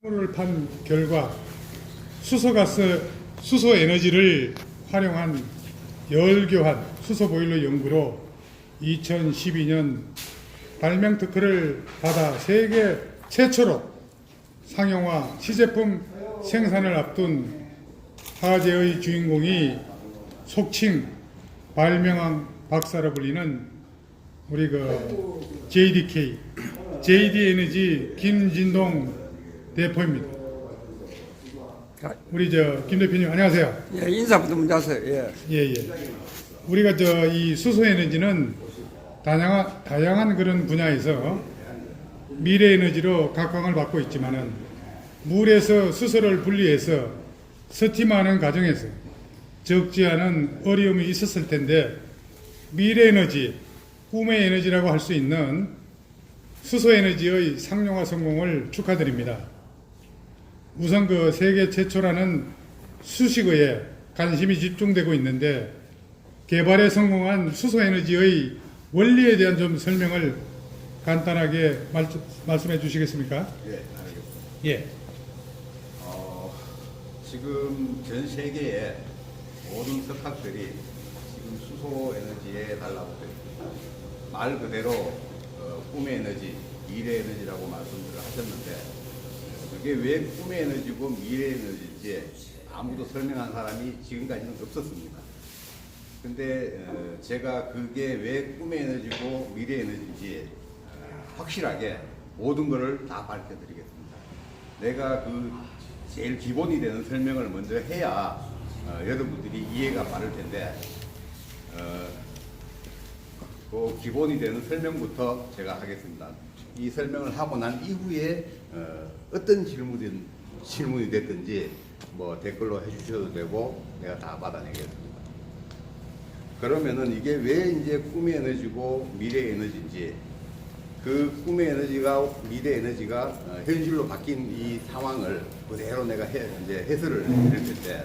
를 판 결과 수소가스, 수소에너지를 활용한 열교환 수소보일러 연구로 2012년 발명 특허를 받아 세계 최초로 상용화 시제품 생산을 앞둔 화제의 주인공이 속칭 발명왕 박사로 불리는 우리 JDK, JD에너지 김진동 대표입니다. 우리 김 대표님 안녕하세요. 예, 인사부터 먼저 하세요. 예. 우리가 이 수소에너지는 다양한 그런 분야에서 미래에너지로 각광을 받고 있지만은 물에서 수소를 분리해서 스팀하는 과정에서 적지 않은 어려움이 있었을 텐데 미래에너지, 꿈의 에너지라고 할 수 있는 수소에너지의 상용화 성공을 축하드립니다. 우선 세계 최초라는 수식어에 관심이 집중되고 있는데 개발에 성공한 수소에너지의 원리에 대한 좀 설명을 간단하게 말씀해 주시겠습니까? 예, 알겠습니다. 예. 지금 전 세계의 모든 석학들이 지금 수소 에너지에 달라붙어 있습니다. 말 그대로 꿈의 에너지, 미래 에너지라고 말씀을 하셨는데 그게 왜 꿈의 에너지고 미래 에너지인지 아무도 설명한 사람이 지금까지는 없었습니다. 근데 제가 그게 왜 꿈의 에너지고 미래 에너지인지 확실하게 모든 것을 다 밝혀드리겠습니다. 내가 제일 기본이 되는 설명을 먼저 해야 여러분들이 이해가 빠를 텐데 그 기본이 되는 설명부터 제가 하겠습니다. 이 설명을 하고 난 이후에 어떤 질문이 됐든지 댓글로 해주셔도 되고 내가 다 받아내겠습니다. 그러면은 이게 왜 이제 꿈의 에너지고 미래 에너지인지 그 꿈의 에너지가 미래 에너지가 현실로 바뀐 이 상황을 그대로 내가 이제 해설을 드릴 텐데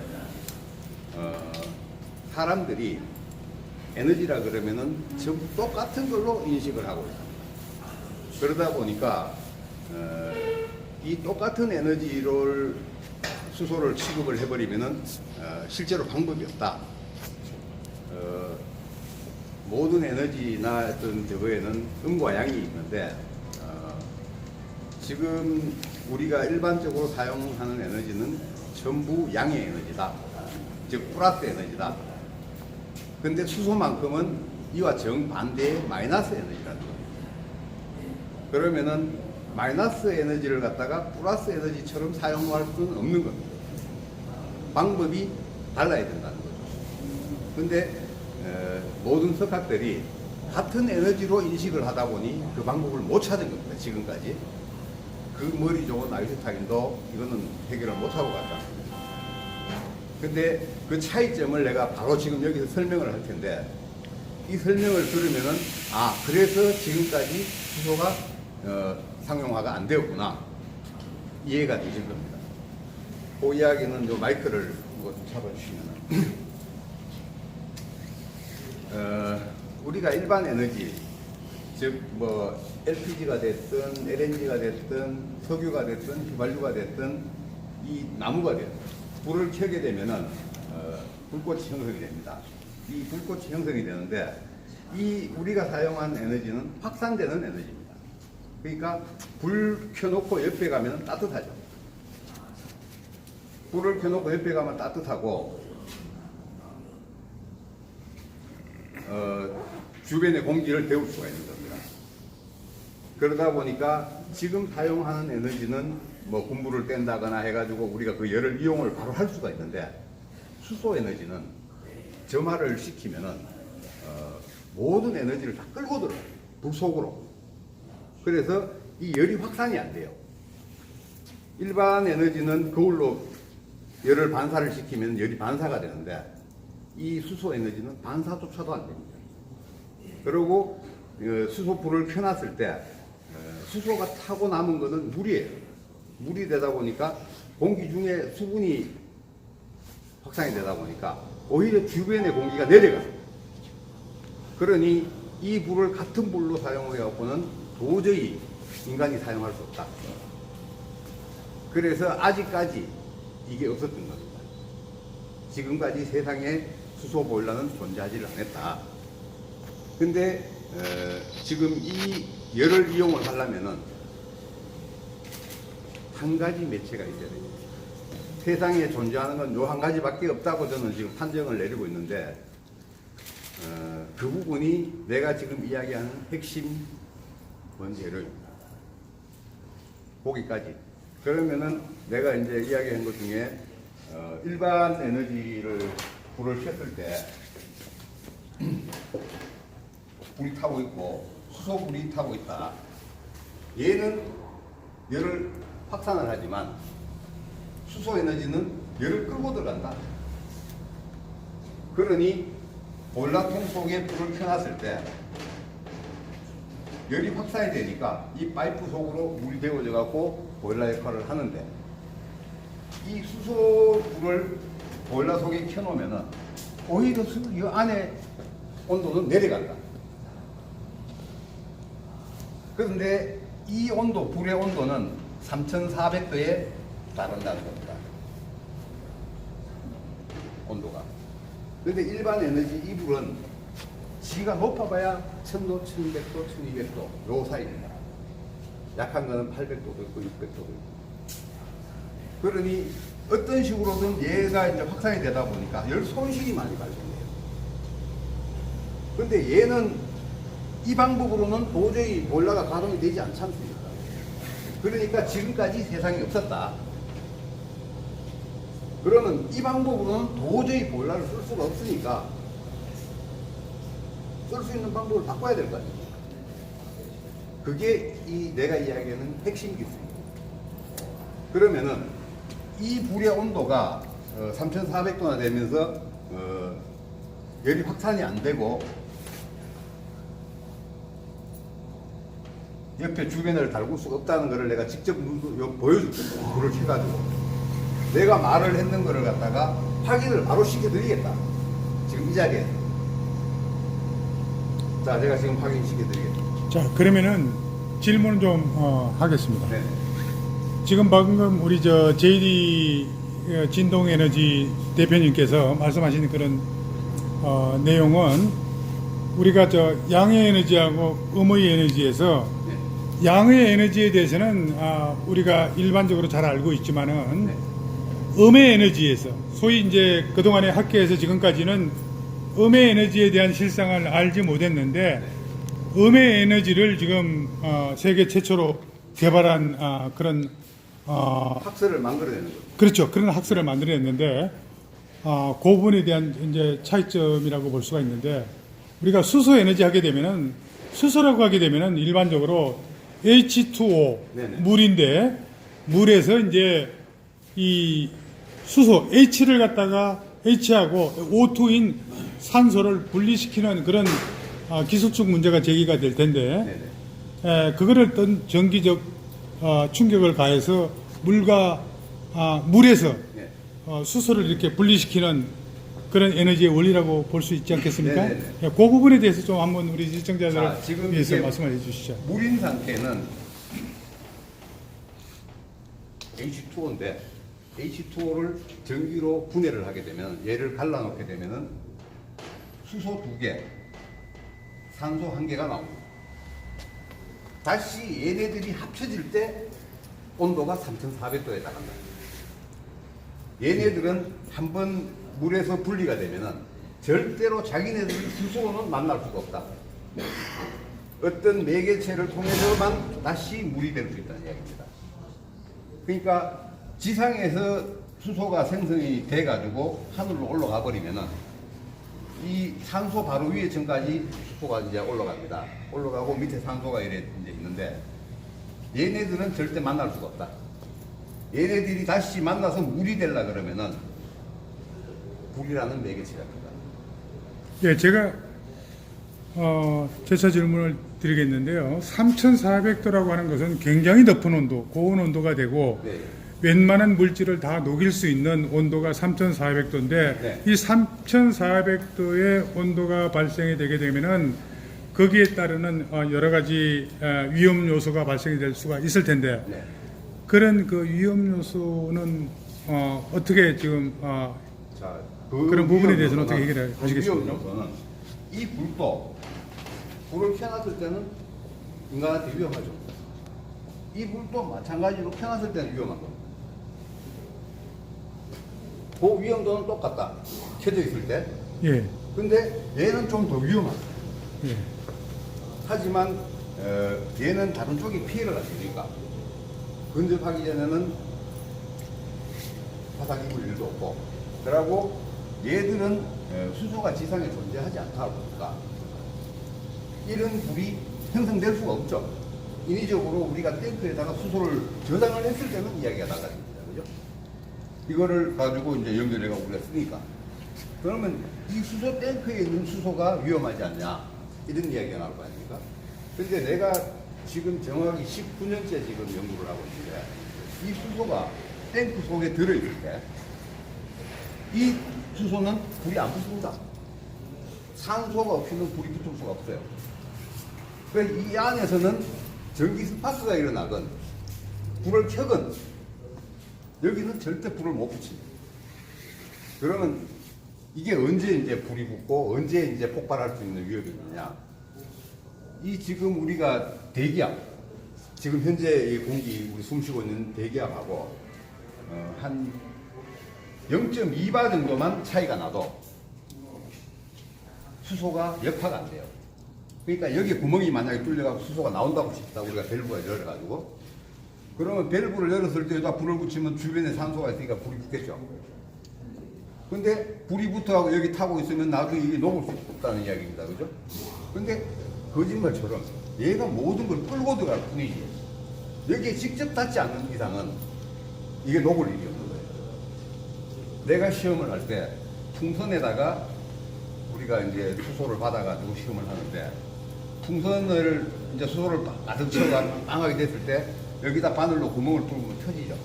사람들이 에너지라 그러면은 전부 똑같은 걸로 인식을 하고 있습니다. 그러다 보니까 이 똑같은 에너지를 수소를 취급을 해버리면은 실제로 방법이 없다. 모든 에너지나 어떤 저거에는 음과 양이 있는데 지금 우리가 일반적으로 사용하는 에너지는 전부 양의 에너지다. 즉 플러스 에너지다. 근데 수소만큼은 이와 정반대의 마이너스 에너지라는 거예요. 그러면은 마이너스 에너지를 갖다가 플러스 에너지처럼 사용할 수는 없는 겁니다. 방법이 달라야 된다는 거죠. 근데 모든 석학들이 같은 에너지로 인식을 하다 보니 그 방법을 못 찾은 겁니다. 지금까지. 그 머리 좋은 아인슈타인도 이거는 해결을 못하고 갔다. 근데 그 차이점을 내가 바로 지금 여기서 설명을 할 텐데 이 설명을 들으면은 그래서 지금까지 수소가 상용화가 안 되었구나 이해가 되실 겁니다. 그 이야기는 요 마이크를 좀 잡아주시면 우리가 일반 에너지 즉 LPG가 됐든 LNG가 됐든 석유가 됐든 휘발유가 됐든 이 나무가 됐든 불을 켜게 되면은 불꽃이 형성이 됩니다. 이 불꽃이 형성이 되는데 이 우리가 사용한 에너지는 확산되는 에너지입니다. 그러니까 불 켜놓고 옆에 가면 따뜻하죠. 불을 켜놓고 옆에 가면 따뜻하고 주변의 공기를 데울 수가 있는 겁니다. 그러다 보니까 지금 사용하는 에너지는 군부를 뗀다거나 해가지고 우리가 그 열을 이용을 바로 할 수가 있는데 수소 에너지는 점화를 시키면은 모든 에너지를 다 끌고 들어요. 불 속으로. 그래서 이 열이 확산이 안 돼요. 일반 에너지는 거울로 열을 반사를 시키면 열이 반사가 되는데 이 수소 에너지는 반사조차도 안 됩니다. 그리고 수소불을 켜놨을 때 수소가 타고 남은 것은 물이에요. 물이 되다 보니까 공기 중에 수분이 확산이 되다 보니까 오히려 주변의 공기가 내려가요. 그러니 이 불을 같은 불로 사용해 갖고는 도저히 인간이 사용할 수 없다. 그래서 아직까지 이게 없었던 겁니다. 지금까지 세상에 수소 보일러는 존재하지를 않았다. 근데 지금 이 열을 이용을 하려면은 한 가지 매체가 있어야 됩니다. 세상에 존재하는 건 요 한 가지밖에 없다고 저는 지금 판정을 내리고 있는데 그 부분이 내가 지금 이야기하는 핵심 원재료입니다. 거기까지. 그러면은 내가 이제 이야기한 것 중에 일반 에너지를 불을 켰을 때 불이 타고 있고 수소불이 타고 있다. 얘는 열을 확산을 하지만 수소 에너지는 열을 끌고 들어간다. 그러니 보일러통 속에 불을 켜놨을 때 열이 확산이 되니까 이 파이프 속으로 물이 데워져 갖고 보일러 역할을 하는데 이 수소불을 보일러 속에 켜놓으면은 오히려 이 안에 온도는 내려간다. 그런데 이 온도, 불의 온도는 3,400도에 달한다는 겁니다. 온도가. 그런데 일반 에너지 이 불은 지가 높아봐야 1000도, 1200도, 1200도 요 사이입니다. 약한 거는 800도도 있고 600도도 있고. 그러니 어떤 식으로든 얘가 이제 확산이 되다 보니까 열 손실이 많이 발생해요. 근데 얘는 이 방법으로는 도저히 보일러가 가동이 되지 않지 않습니까? 그러니까 지금까지 세상에 없었다. 그러면 이 방법으로는 도저히 보일러를 쓸 수가 없으니까 쓸 수 있는 방법을 바꿔야 될 거 아닙니까? 그게 내가 이야기하는 핵심 기술입니다. 그러면은 이 불의 온도가 3,400도나 되면서 열이 확산이 안 되고 옆에 주변을 달굴 수가 없다는 것을 내가 직접 보여줄 겁니다. 불을 켜가지고 내가 말을 했는 거를 갖다가 확인을 바로 시켜드리겠다. 지금 이 자리에. 자, 제가 지금 확인시켜드리겠습니다. 자, 그러면은 질문을 좀 하겠습니다. 네. 지금 방금 우리 JD 진동에너지 대표님께서 말씀하신 그런 내용은 우리가 양의 에너지하고 음의 에너지에서 양의 에너지에 대해서는 우리가 일반적으로 잘 알고 있지만은 음의 에너지에서 소위 이제 그동안의 학계에서 지금까지는 음의 에너지에 대한 실상을 알지 못했는데 음의 에너지를 지금 세계 최초로 개발한 그런 학설을 만들어내는 거죠. 그렇죠. 그런 학설을 만들어냈는데 그 부분에 대한 이제 차이점이라고 볼 수가 있는데 우리가 수소 에너지 하게 되면은 수소라고 하게 되면은 일반적으로 H2O 네네. 물인데 물에서 이제 이 수소 H를 갖다가 H하고 O2인 산소를 분리시키는 그런 기술적 문제가 제기가 될 텐데 그거를 어떤 전기적 충격을 가해서 물에서 수소를 이렇게 분리시키는 그런 에너지의 원리라고 볼 수 있지 않겠습니까? 네네네. 그 부분에 대해서 좀 한번 우리 시청자들 지금 위해서 이게 말씀을 해주시죠. 물인 상태는 H2O인데 H2O를 전기로 분해를 하게 되면 얘를 갈라놓게 되면은 수소 2개, 산소 1개가 나옵니다. 다시 얘네들이 합쳐질 때 온도가 3,400도에 달한다. 얘네들은 한번 물에서 분리가 되면은 절대로 자기네들 수소는 만날 수가 없다. 어떤 매개체를 통해서만 다시 물이 될 수 있다는 이야기입니다. 그러니까 지상에서 수소가 생성이 돼가지고 하늘로 올라가 버리면은 이 산소 바로 위에 층까지 수소가 이제 올라갑니다. 올라가고 밑에 산소가 이제 있는데 얘네들은 절대 만날 수가 없다. 얘네들이 다시 만나서 물이 되려 그러면은 불이라는 매개체가 됩니다. 예, 제가 재차 질문을 드리겠는데요. 3,400도라고 하는 것은 굉장히 높은 온도, 고온 온도가 되고 네. 웬만한 물질을 다 녹일 수 있는 온도가 3,400도인데 네. 이 3,400도의 온도가 발생이 되게 되면은 거기에 따르는 여러 가지 위험 요소가 발생이 될 수가 있을 텐데 네. 그런 그 위험 요소는 어떻게 지금 자, 그런 부분에 위험 대해서는 요소는- 어떻게 해결해 그 보시겠습니까? 위험 요소는 이 불을 켜놨을 때는 인간한테 위험하죠. 이 불도 마찬가지로 켜놨을 때는 위험한 겁니다. 그 위험도는 똑같다. 켜져 있을 때. 예, 근데 얘는 좀 더 위험하다. 예, 하지만 얘는 다른 쪽이 피해를 가지니까 근접하기 전에는 화상 입을 일도 없고, 그러고 얘들은 수소가 지상에 존재하지 않다 보니까 이런 불이 형성될 수가 없죠. 인위적으로 우리가 탱크에다가 수소를 저장을 했을 때는 이야기가 달라집니다. 그죠? 이거를 가지고 이제 연결해가 우리가 쓰니까. 그러면 이 수소 탱크에 있는 수소가 위험하지 않냐? 이런 이야기가 나올 거 아닙니까? 근데 내가 지금 정확히 19년째 지금 연구를 하고 있는데, 이 수소가 탱크 속에 들어있을 때, 이 수소는 불이 안 붙습니다. 산소가 없이는 불이 붙을 수가 없어요. 그래서 이 안에서는 전기 스파크가 일어나건, 불을 켜건, 여기는 절대 불을 못 붙입니다. 그러면 이게 언제 이제 불이 붙고 언제 이제 폭발할 수 있는 위협이 있느냐? 이 지금 우리가 대기압, 지금 현재 이 공기 우리 숨쉬고 있는 대기압하고 한 0.2바 정도만 차이가 나도 수소가 역파가 안 돼요. 그러니까 여기 구멍이 만약에 뚫려가고 수소가 나온다고 칩시다. 우리가 밸브가 열어가지고. 그러면 밸브를 열었을 때 여기다 불을 붙이면 주변에 산소가 있으니까 불이 붙겠죠. 근데 불이 붙어가고 여기 타고 있으면 나중에 이게 녹을 수 있다는 이야기입니다. 그죠? 근데 거짓말처럼 얘가 모든 걸 끌고 들어갈 뿐이지, 여기에 직접 닿지 않는 이상은 이게 녹을 일이 없는 거예요. 내가 시험을 할 때 풍선에다가 우리가 이제 수소를 받아가지고 시험을 하는데, 풍선을 이제 수소를 가득 채워가 빵하게 됐을 때 여기다 바늘로 구멍을 뚫으면 터지죠.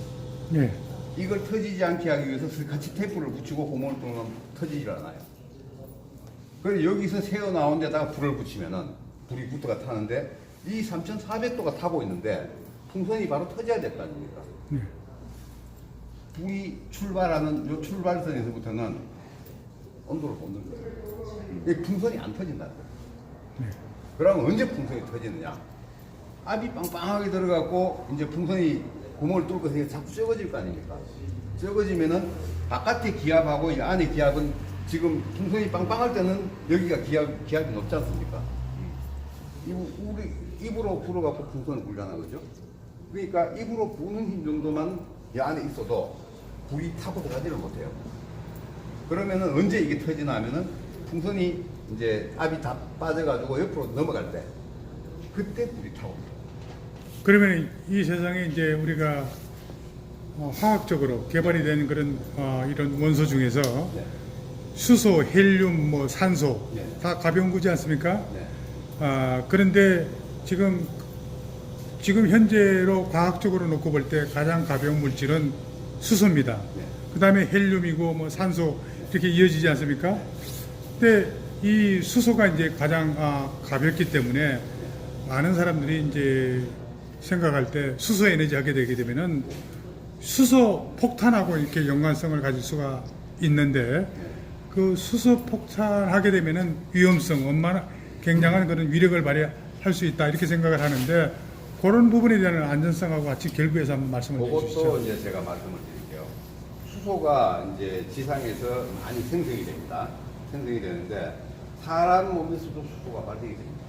예, 이걸 터지지 않게 하기 위해서 같이 테이프를 붙이고 구멍을 뚫으면 터지질 않아요. 그래서 여기서 새어 나온 데다가 불을 붙이면은 불이 붙어가 타는데, 이 3,400도가 타고 있는데 풍선이 바로 터져야 될 거 아닙니까? 예. 불이 출발하는 요 출발선에서부터는 온도를 못 넣는 거예요. 이 풍선이 안 터진다는 거예요. 그러면 언제 풍선이 터지느냐? 압이 빵빵하게 들어갖고 이제 풍선이 구멍을 뚫고 이게 자꾸 적어질 거 아닙니까? 적어지면은 바깥의 기압하고 이 안의 기압은, 지금 풍선이 빵빵할 때는 여기가 기압이 높지 않습니까? 우리 입으로 불어갖고 풍선을 불잖아, 그죠? 그러니까 입으로 부는 힘 정도만 이 안에 있어도 불이 타고 들어가지를 못해요. 그러면은 언제 이게 터지나 하면은 풍선이 이제 압이 다 빠져가지고 옆으로 넘어갈 때, 그때 불이 타고 들어요. 그러면 이 세상에 이제 우리가 화학적으로 개발이 된 그런 이런 원소 중에서 네. 수소, 헬륨, 뭐 산소 네. 다 가벼운 거지 않습니까? 네. 그런데 지금 현재로 과학적으로 놓고 볼 때 가장 가벼운 물질은 수소입니다. 네. 그 다음에 헬륨이고 뭐 산소 이렇게 이어지지 않습니까? 근데 이 수소가 이제 가장 가볍기 때문에 많은 사람들이 이제 생각할 때 수소 에너지 하게 되게 되면은 수소 폭탄하고 이렇게 연관성을 가질 수가 있는데, 그 수소 폭탄하게 되면은 위험성, 얼마나 굉장한 그런 위력을 발휘할 수 있다 이렇게 생각을 하는데, 그런 부분에 대한 안전성하고 같이 결부해서 한번 말씀을 해주시죠. 그것도 이제 제가 말씀을 드릴게요. 수소가 이제 지상에서 많이 생성이 됩니다. 생성이 되는데 사람 몸에서도 수소가 발생이 됩니다.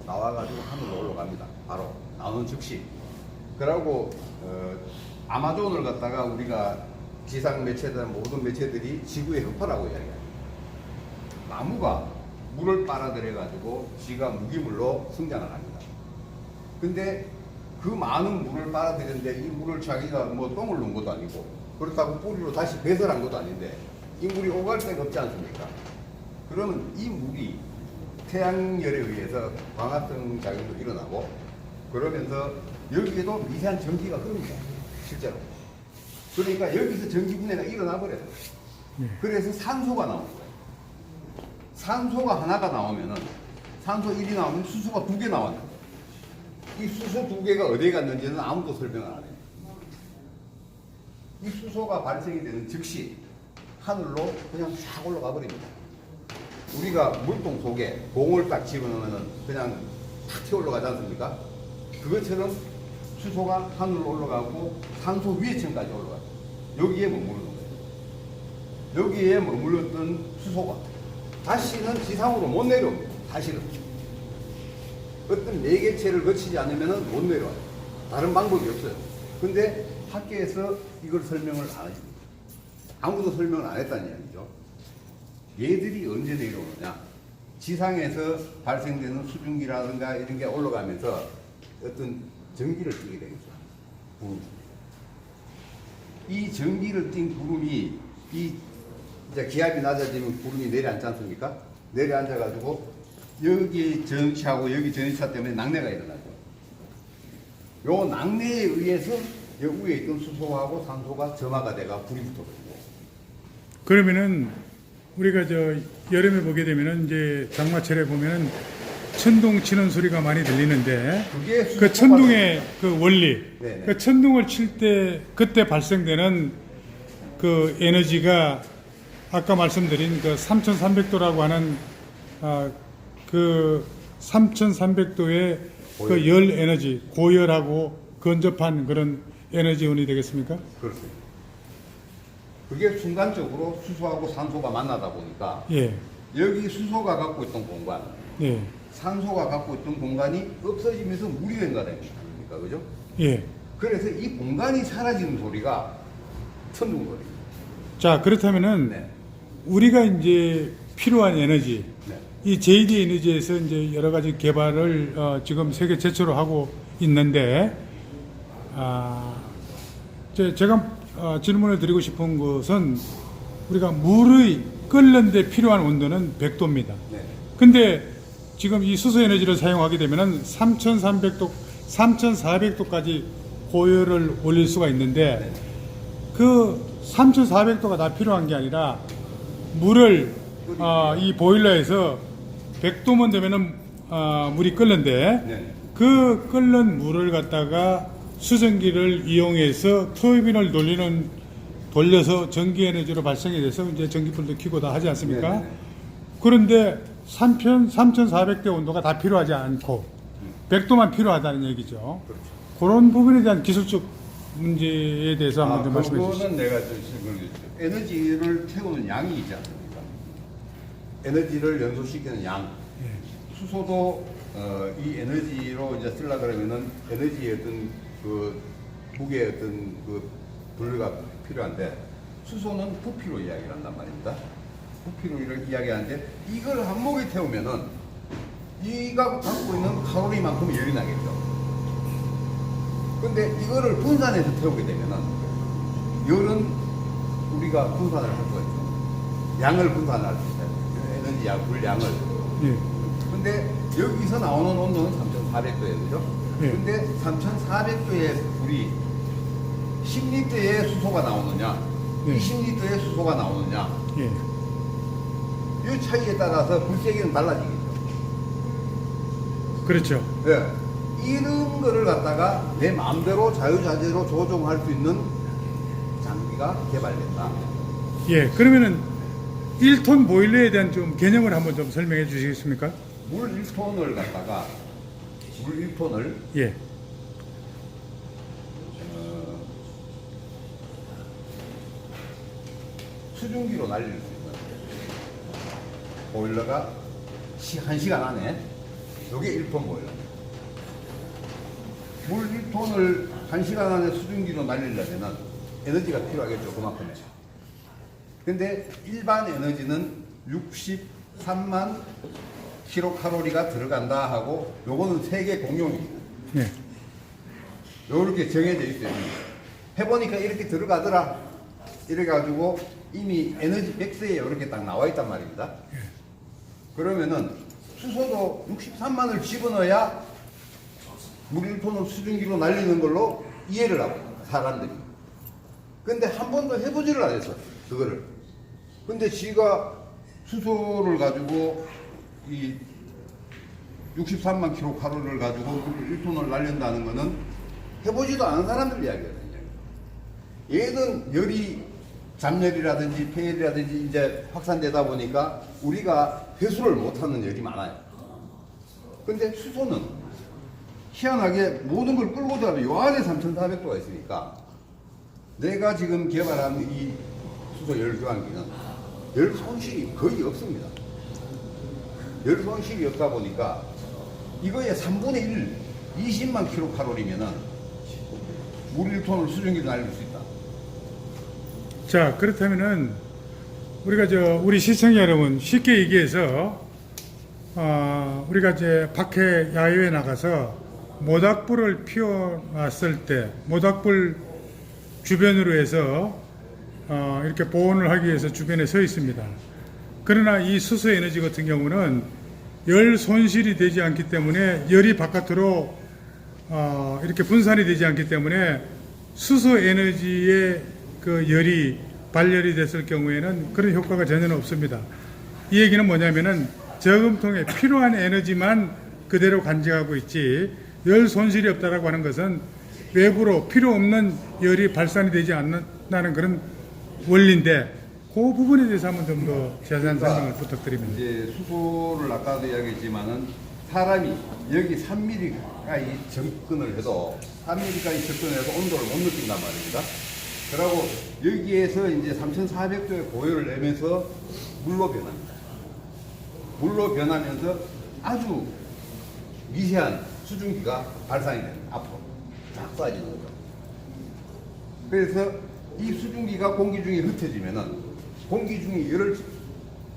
나와가지고 하늘로 올라갑니다. 바로 나오는 즉시. 그러고 아마존을 갖다가 우리가 지상 매체들, 모든 매체들이 지구의 흡파라고 이야기해요. 나무가 물을 빨아들여가지고 지가 무기물로 성장을 합니다. 근데 그 많은 물을 빨아들였는데 이 물을 자기가 뭐 똥을 넣은 것도 아니고, 그렇다고 뿌리로 다시 배설한 것도 아닌데 이 물이 오갈 데가 없지 않습니까? 그러면 이 물이 태양열에 의해서 광합성 작용도 일어나고, 그러면서 여기에도 미세한 전기가 흐릅니다. 실제로. 그러니까 여기서 전기 분해가 일어나 버려요. 그래서 산소가 나오는 거예요. 산소가 하나가 나오면은, 산소 1이 나오면 수소가 2개 나왔는 거예요. 이 수소 두 개가 어디에 갔는지는 아무도 설명을 안 해요. 이 수소가 발생이 되는 즉시 하늘로 그냥 싹 올라가 버립니다. 우리가 물통 속에 공을 딱 집어넣으면 그냥 탁 튀어 올라가지 않습니까? 그것처럼 수소가 하늘로 올라가고 산소 위층까지 올라가요. 여기에 머무르는 거예요. 여기에 머물렀던 수소가 다시는 지상으로 못 내려옵니다. 사실은. 어떤 매개체를 거치지 않으면 못 내려와요. 다른 방법이 없어요. 근데 학계에서 이걸 설명을 안 해줍니다. 아무도 설명을 안 했다는 이야기죠. 얘들이 언제 내려오느냐. 지상에서 발생되는 수증기라든가 이런 게 올라가면서 어떤 전기를 띠게 되겠죠. 구름. 이 전기를 띈 구름이 이제 기압이 낮아지면 구름이 내려앉지 않습니까? 내려앉아가지고 여기 전기차하고 여기 전기차 때문에 낙뢰가 일어나죠. 요 낙뢰에 의해서 여기 위에 있던 수소하고 산소가 점화가 돼가 불이 붙어버리고. 그러면은 우리가 저 여름에 보게 되면은 이제 장마철에 보면은 천둥 치는 소리가 많이 들리는데 그게 그 천둥의 그 원리, 네네. 그 천둥을 칠 때 그때 발생되는 그 에너지가 아까 말씀드린 그 3,300도라고 하는 그 3,300도의 그 열 에너지, 고열하고 근접한 그런 에너지원이 되겠습니까? 그렇습니다. 그게 순간적으로 수소하고 산소가 만나다 보니까 예, 여기 수소가 갖고 있던 공간, 예, 산소가 갖고 있던 공간이 없어지면서 물이 된다는 겁니까? 그죠? 예. 그래서 이 공간이 사라지는 소리가 천둥거립니다. 자, 그렇다면은 네. 우리가 이제 필요한 에너지, 네. 이 JD 에너지에서 이제 여러 가지 개발을 지금 세계 최초로 하고 있는데, 제가 질문을 드리고 싶은 것은 우리가 물의 끓는데 필요한 온도는 100도입니다. 네. 근데 지금 이 수소 에너지를 사용하게 되면은 3,300도, 3,400도까지 고열을 올릴 수가 있는데 그 3,400도가 다 필요한 게 아니라 물을 이 보일러에서 100도만 되면은 물이 끓는데 네. 그 끓는 물을 갖다가 수증기를 이용해서 터빈을 돌려서 전기 에너지로 발생이 돼서 이제 전기불도 켜고 다 하지 않습니까? 네네네. 그런데 3,400대 온도가 다 필요하지 않고 100도만 필요하다는 얘기죠. 그렇죠. 그런 부분에 대한 기술적 문제에 대해서 한번 좀 말씀해 주시죠. 그거는 내가 좀 질문을 드릴게요. 에너지를 태우는 양이 있지 않습니까? 에너지를 연소시키는 양. 수소도 이 에너지로 이제 쓰려 그러면은 에너지의 어떤 그 무게의 어떤 그 분류가 필요한데 수소는 부피로 이야기를 한단 말입니다. 부피로 이야기하는데 이걸 한 목에 태우면은 이가 갖고 있는 칼로리만큼 열이 나겠죠. 근데 이거를 분산해서 태우게 되면은 열은 우리가 분산을 할 수가 있죠. 양을 분산할 수 있어요. 에너지 양, 불량을. 예. 근데 여기서 나오는 온도는 3,400도예요. 그죠? 예. 근데 3,400도의 불이 10리터의 수소가 나오느냐, 예. 20리터의 수소가 나오느냐, 예. 이 차이에 따라서 불세기는 달라지겠죠. 그렇죠. 예. 이런 거를 갖다가 내 마음대로 자유자재로 조종할 수 있는 장비가 개발됐다. 예. 그러면은 1톤 보일러에 대한 좀 개념을 한번 좀 설명해 주시겠습니까? 물 1톤을 갖다가 물 1톤을 예. 수증기로 날릴 수 있는 보일러가 1시간 안에 이게 1톤 보일러입니다. 물 1톤을 1시간 안에 수증기로 날리려면 에너지가 필요하겠죠. 그만큼의. 근데 일반 에너지는 63만 킬로칼로리가 들어간다 하고 요거는 세계 공용입니다. 예. 요렇게 정해져 있어요. 해보니까 이렇게 들어가더라. 이래가지고 이미 에너지 백스에 이렇게 딱 나와 있단 말입니다. 그러면은 수소도 63만을 집어넣어야 물 1톤을 수증기로 날리는 걸로 이해를 하고 있습니다. 사람들이. 근데 한 번도 해보지를 않았어. 그거를. 근데 지가 수소를 가지고 이 63만 킬로칼로리를 가지고 물 1톤을 날린다는 거는 해보지도 않은 사람들 이야기거든요. 얘는 열이 잠열이라든지 폐열이라든지 이제 확산되다 보니까 우리가 회수를 못하는 열이 많아요. 근데 수소는 희한하게 모든 걸 끌고 들어가도 요 안에 3,400도가 있으니까 내가 지금 개발한 이 수소 열 교환기는 열 손실이 거의 없습니다. 열 손실이 없다 보니까 이거의 3분의 1, 20만 킬로칼로리면은 물 1톤을 수증기로 날릴 수 있다. 자, 그렇다면은 우리가 우리 시청자 여러분 쉽게 얘기해서 우리가 이제 밖에 야외에 나가서 모닥불을 피워놨을 때 모닥불 주변으로 해서 이렇게 보온을 하기 위해서 주변에 서 있습니다. 그러나 이 수소 에너지 같은 경우는 열 손실이 되지 않기 때문에 열이 바깥으로 이렇게 분산이 되지 않기 때문에 수소 에너지의 그 열이 발열이 됐을 경우에는 그런 효과가 전혀 없습니다. 이 얘기는 뭐냐면은 저금통에 필요한 에너지만 그대로 간직하고 있지 열 손실이 없다라고 하는 것은 외부로 필요 없는 열이 발산이 되지 않는다는 그런 원리인데 그 부분에 대해서 한번 좀 더 자세한 설명을 부탁드립니다. 이제 수소를 아까도 이야기했지만은 사람이 여기 3mm가 이 접근을 해도 3mm까지 접근을 해도 온도를 못 느낀단 말입니다. 그리고 여기에서 이제 3,400도의 고열을 내면서 물로 변합니다. 물로 변하면서 아주 미세한 수증기가 발산이 됩니다. 앞으로 쫙 쏴지는 거죠. 그래서 이 수증기가 공기 중에 흩어지면은 공기 중에 열을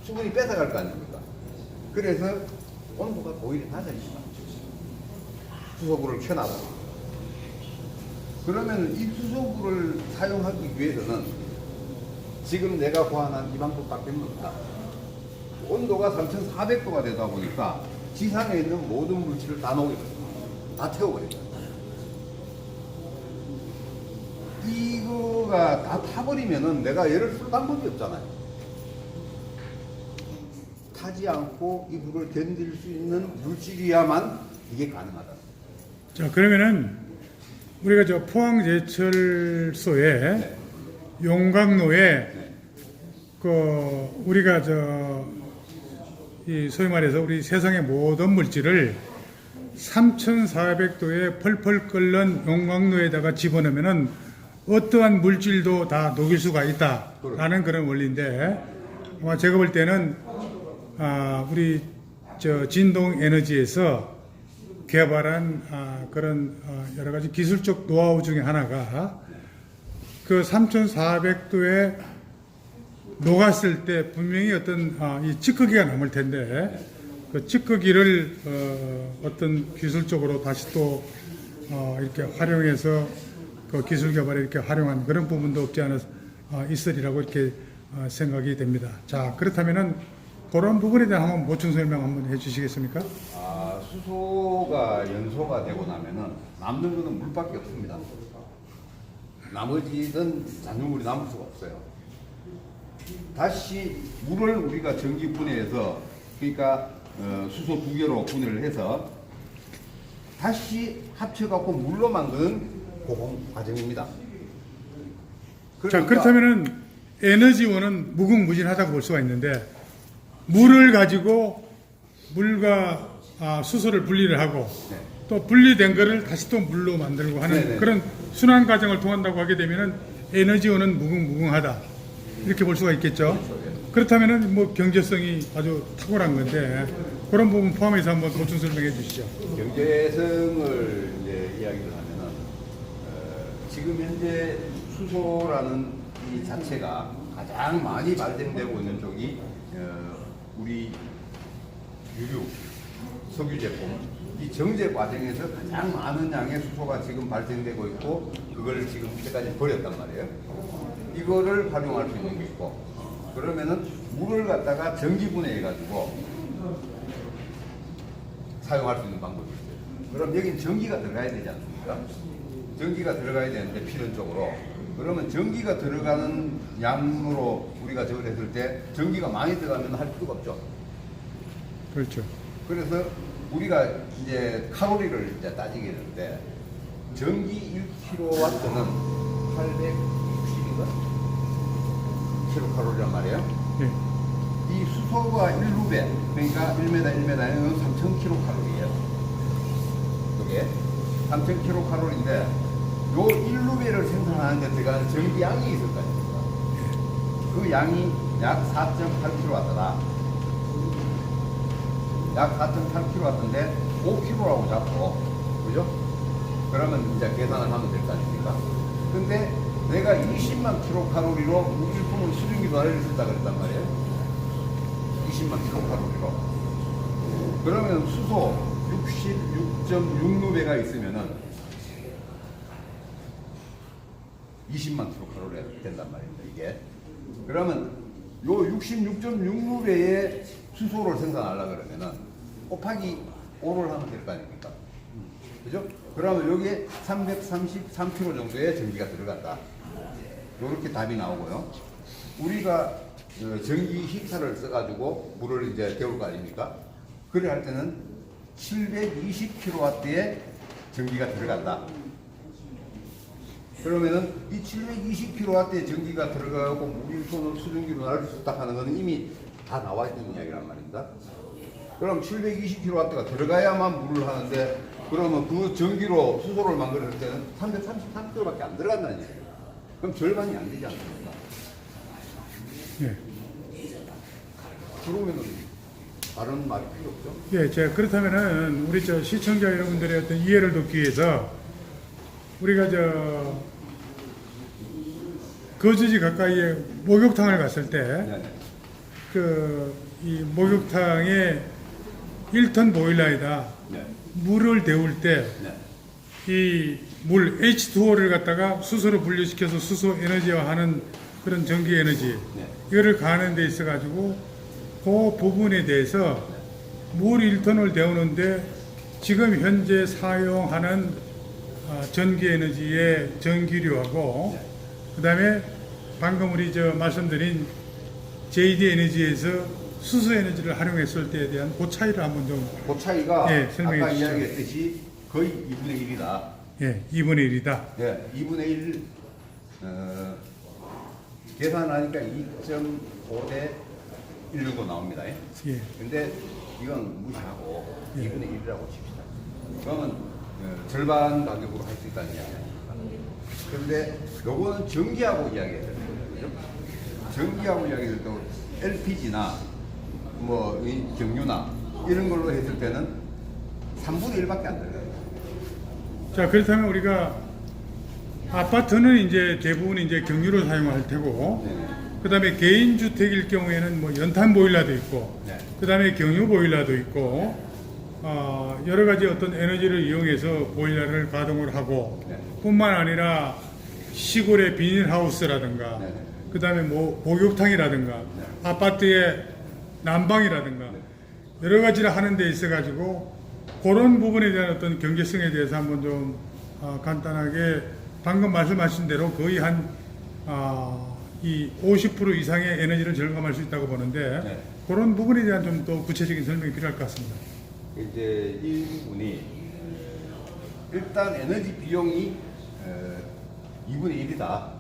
수분이 뺏어갈 거 아닙니까? 그래서 온도가 오히려 낮아집니다. 수소불을 켜놔도. 그러면 이 수소불을 사용하기 위해서는 지금 내가 고안한 이 방법밖에 없다. 온도가 3,400도가 되다 보니까 지상에 있는 모든 물질을 다 녹여버립니다. 다 태워버립니다. 이거가 다 타버리면은 내가 열을 쓸 방법이 없잖아요. 타지 않고 이 불을 견딜 수 있는 물질이야만 이게 가능하다. 자, 그러면은 우리가 포항제철소에 네. 용광로에 네. 우리가 이 소위 말해서 우리 세상의 모든 물질을 3,400도에 펄펄 끓는 용광로에다가 집어넣으면은 어떠한 물질도 다 녹일 수가 있다라는 그런 원리인데 아마 제가 볼 때는 우리 진동 에너지에서 개발한 그런 여러 가지 기술적 노하우 중에 하나가 그 3,400도에 녹았을 때 분명히 어떤 이 찌꺼기가 남을 텐데 그 찌꺼기를 어떤 기술적으로 다시 또 이렇게 활용해서 그 기술 개발에 이렇게 활용한 그런 부분도 없지 않아 있으리라고 이렇게 생각이 됩니다. 자, 그렇다면은 그런 부분에 대한 한번 보충 설명 한번 해주시겠습니까? 수소가 연소가 되고 나면은 남는 거는 물밖에 없습니다. 나머지는 잔유물이 남을 수가 없어요. 다시 물을 우리가 전기 분해해서 그러니까 수소 2개로 분해를 해서 다시 합쳐갖고 물로 만드는 고공 과정입니다. 자, 그렇다면은 에너지원은 무궁무진하다고 볼 수가 있는데 물을 가지고 물과 수소를 분리를 하고 네. 또 분리된 거를 다시 또 물로 만들고 하는 네네. 그런 순환 과정을 통한다고 하게 되면은 에너지원은 무궁무궁하다 이렇게 볼 수가 있겠죠. 그렇다면은 뭐 경제성이 아주 탁월한 건데 그런 부분 포함해서 한번 보충 설명해 주시죠. 경제성을 이제 이야기를 하면은 지금 현재 수소라는 이 자체가 가장 많이 발생되고 있는 쪽이 우리 유류, 석유 제품 이 정제 과정에서 가장 많은 양의 수소가 지금 발생되고 있고 그걸 지금 이때까지 버렸단 말이에요. 이거를 활용할 수 있는 게 있고 그러면은 물을 갖다가 전기 분해해 가지고 사용할 수 있는 방법이 있어요. 그럼 여긴 전기가 들어가야 되지 않습니까? 전기가 들어가야 되는데 필연적으로 그러면 전기가 들어가는 양으로 우리가 저걸 했을 때 전기가 많이 들어가면 할 필요가 없죠. 그렇죠. 그래서 우리가 이제 칼로리를 이제 따지게 되는데 전기 1kW는 860인가? 킬로칼로리란 말이에요. 예. 이 수소가 1루베, 그러니까 1m에는 3000kcal이에요. 이게 3000kcal인데 요 1루베를 생산하는 데 들어가는 전기양이 있을 거 아닙니까? 그 양이 약 4.8kW다. 약 4.8kW인데 5kg라고 잡고, 그죠? 그러면 이제 계산을 하면 될 거 아닙니까? 근데 내가 20만 kcal로 무일품을 수증기도화를 썼다 그랬단 말이에요. 20만 kcal로. 그러면 수소 66.6루베가 있으면은 20만 kcal가 된단 말입니다, 이게. 그러면 요 66.6루베의 수소를 생산하려고 그러면은 곱하기 5를 하면 될 거 아닙니까? 그죠? 그러면 여기에 333kg 정도의 전기가 들어간다. 이렇게 답이 나오고요. 우리가 전기 히터를 써가지고 물을 이제 데울 거 아닙니까? 그래 할 때는 720kW의 전기가 들어간다. 그러면은 이 720kW의 전기가 들어가고 무일손을 수증기로 나를 수 있다 하는 것은 이미 다 나와 있는 이야기란 말입니다. 그럼 720kW가 들어가야만 물을 하는데, 그러면 그 전기로 수소를 만들 때는 333kW밖에 안 들어간다는 얘기예요. 그럼 절반이 안 되지 않습니까? 예. 그러면은 다른 말이 필요 없죠? 예, 자, 그렇다면은 우리 저 시청자 여러분들의 어떤 이해를 돕기 위해서 우리가 저 거주지 가까이에 목욕탕을 갔을 때 네. 이 목욕탕에 1톤 보일러에다 네. 물을 데울 때 네. 이 물 H2O를 갖다가 수소로 분리시켜서 수소 에너지화하는 그런 전기 에너지 네. 이거를 가하는 데 있어 가지고 그 부분에 대해서 물 1톤을 데우는데 지금 현재 사용하는 전기 에너지의 전기료하고 그다음에 방금 우리 저 말씀드린 JD 에너지에서 수소 에너지를 활용했을 때에 대한 그 차이를 한번 좀 그 차이가 예, 설명해 아까 주시죠. 이야기했듯이 거의 2분의 1이다. 예, 2분의 1이다. 네, 2분의 1 계산하니까 2.5대 1 정도 나옵니다. 예. 근데 이건 무시하고 예. 2분의 1이라고 칩시다. 그러면 절반 가격으로 할 수 있다는 이야기입니다. 그런데 요거는 전기하고 이야기해야 돼요. 그죠? 전기하고 이야기할 때 LPG나 뭐 이 경유나 이런 걸로 했을 때는 3분의 1밖에 안 돼요. 자, 그렇다면 우리가 아파트는 이제 대부분 이제 경유를 사용할 테고, 네. 그 다음에 개인 주택일 경우에는 뭐 연탄 보일러도 있고, 네. 그 다음에 경유 보일러도 있고, 여러 가지 어떤 에너지를 이용해서 보일러를 가동을 하고, 네. 뿐만 아니라 시골의 비닐하우스라든가, 네. 그 다음에 뭐 목욕탕이라든가, 아파트의 난방이라든가, 여러 가지를 하는 데 있어가지고, 그런 부분에 대한 어떤 경제성에 대해서 한번 좀 간단하게 방금 말씀하신 대로 거의 이 50% 이상의 에너지를 절감할 수 있다고 보는데 네. 그런 부분에 대한 좀 더 구체적인 설명이 필요할 것 같습니다. 이제 이 부분이 일단 에너지 비용이 2분의 1이다.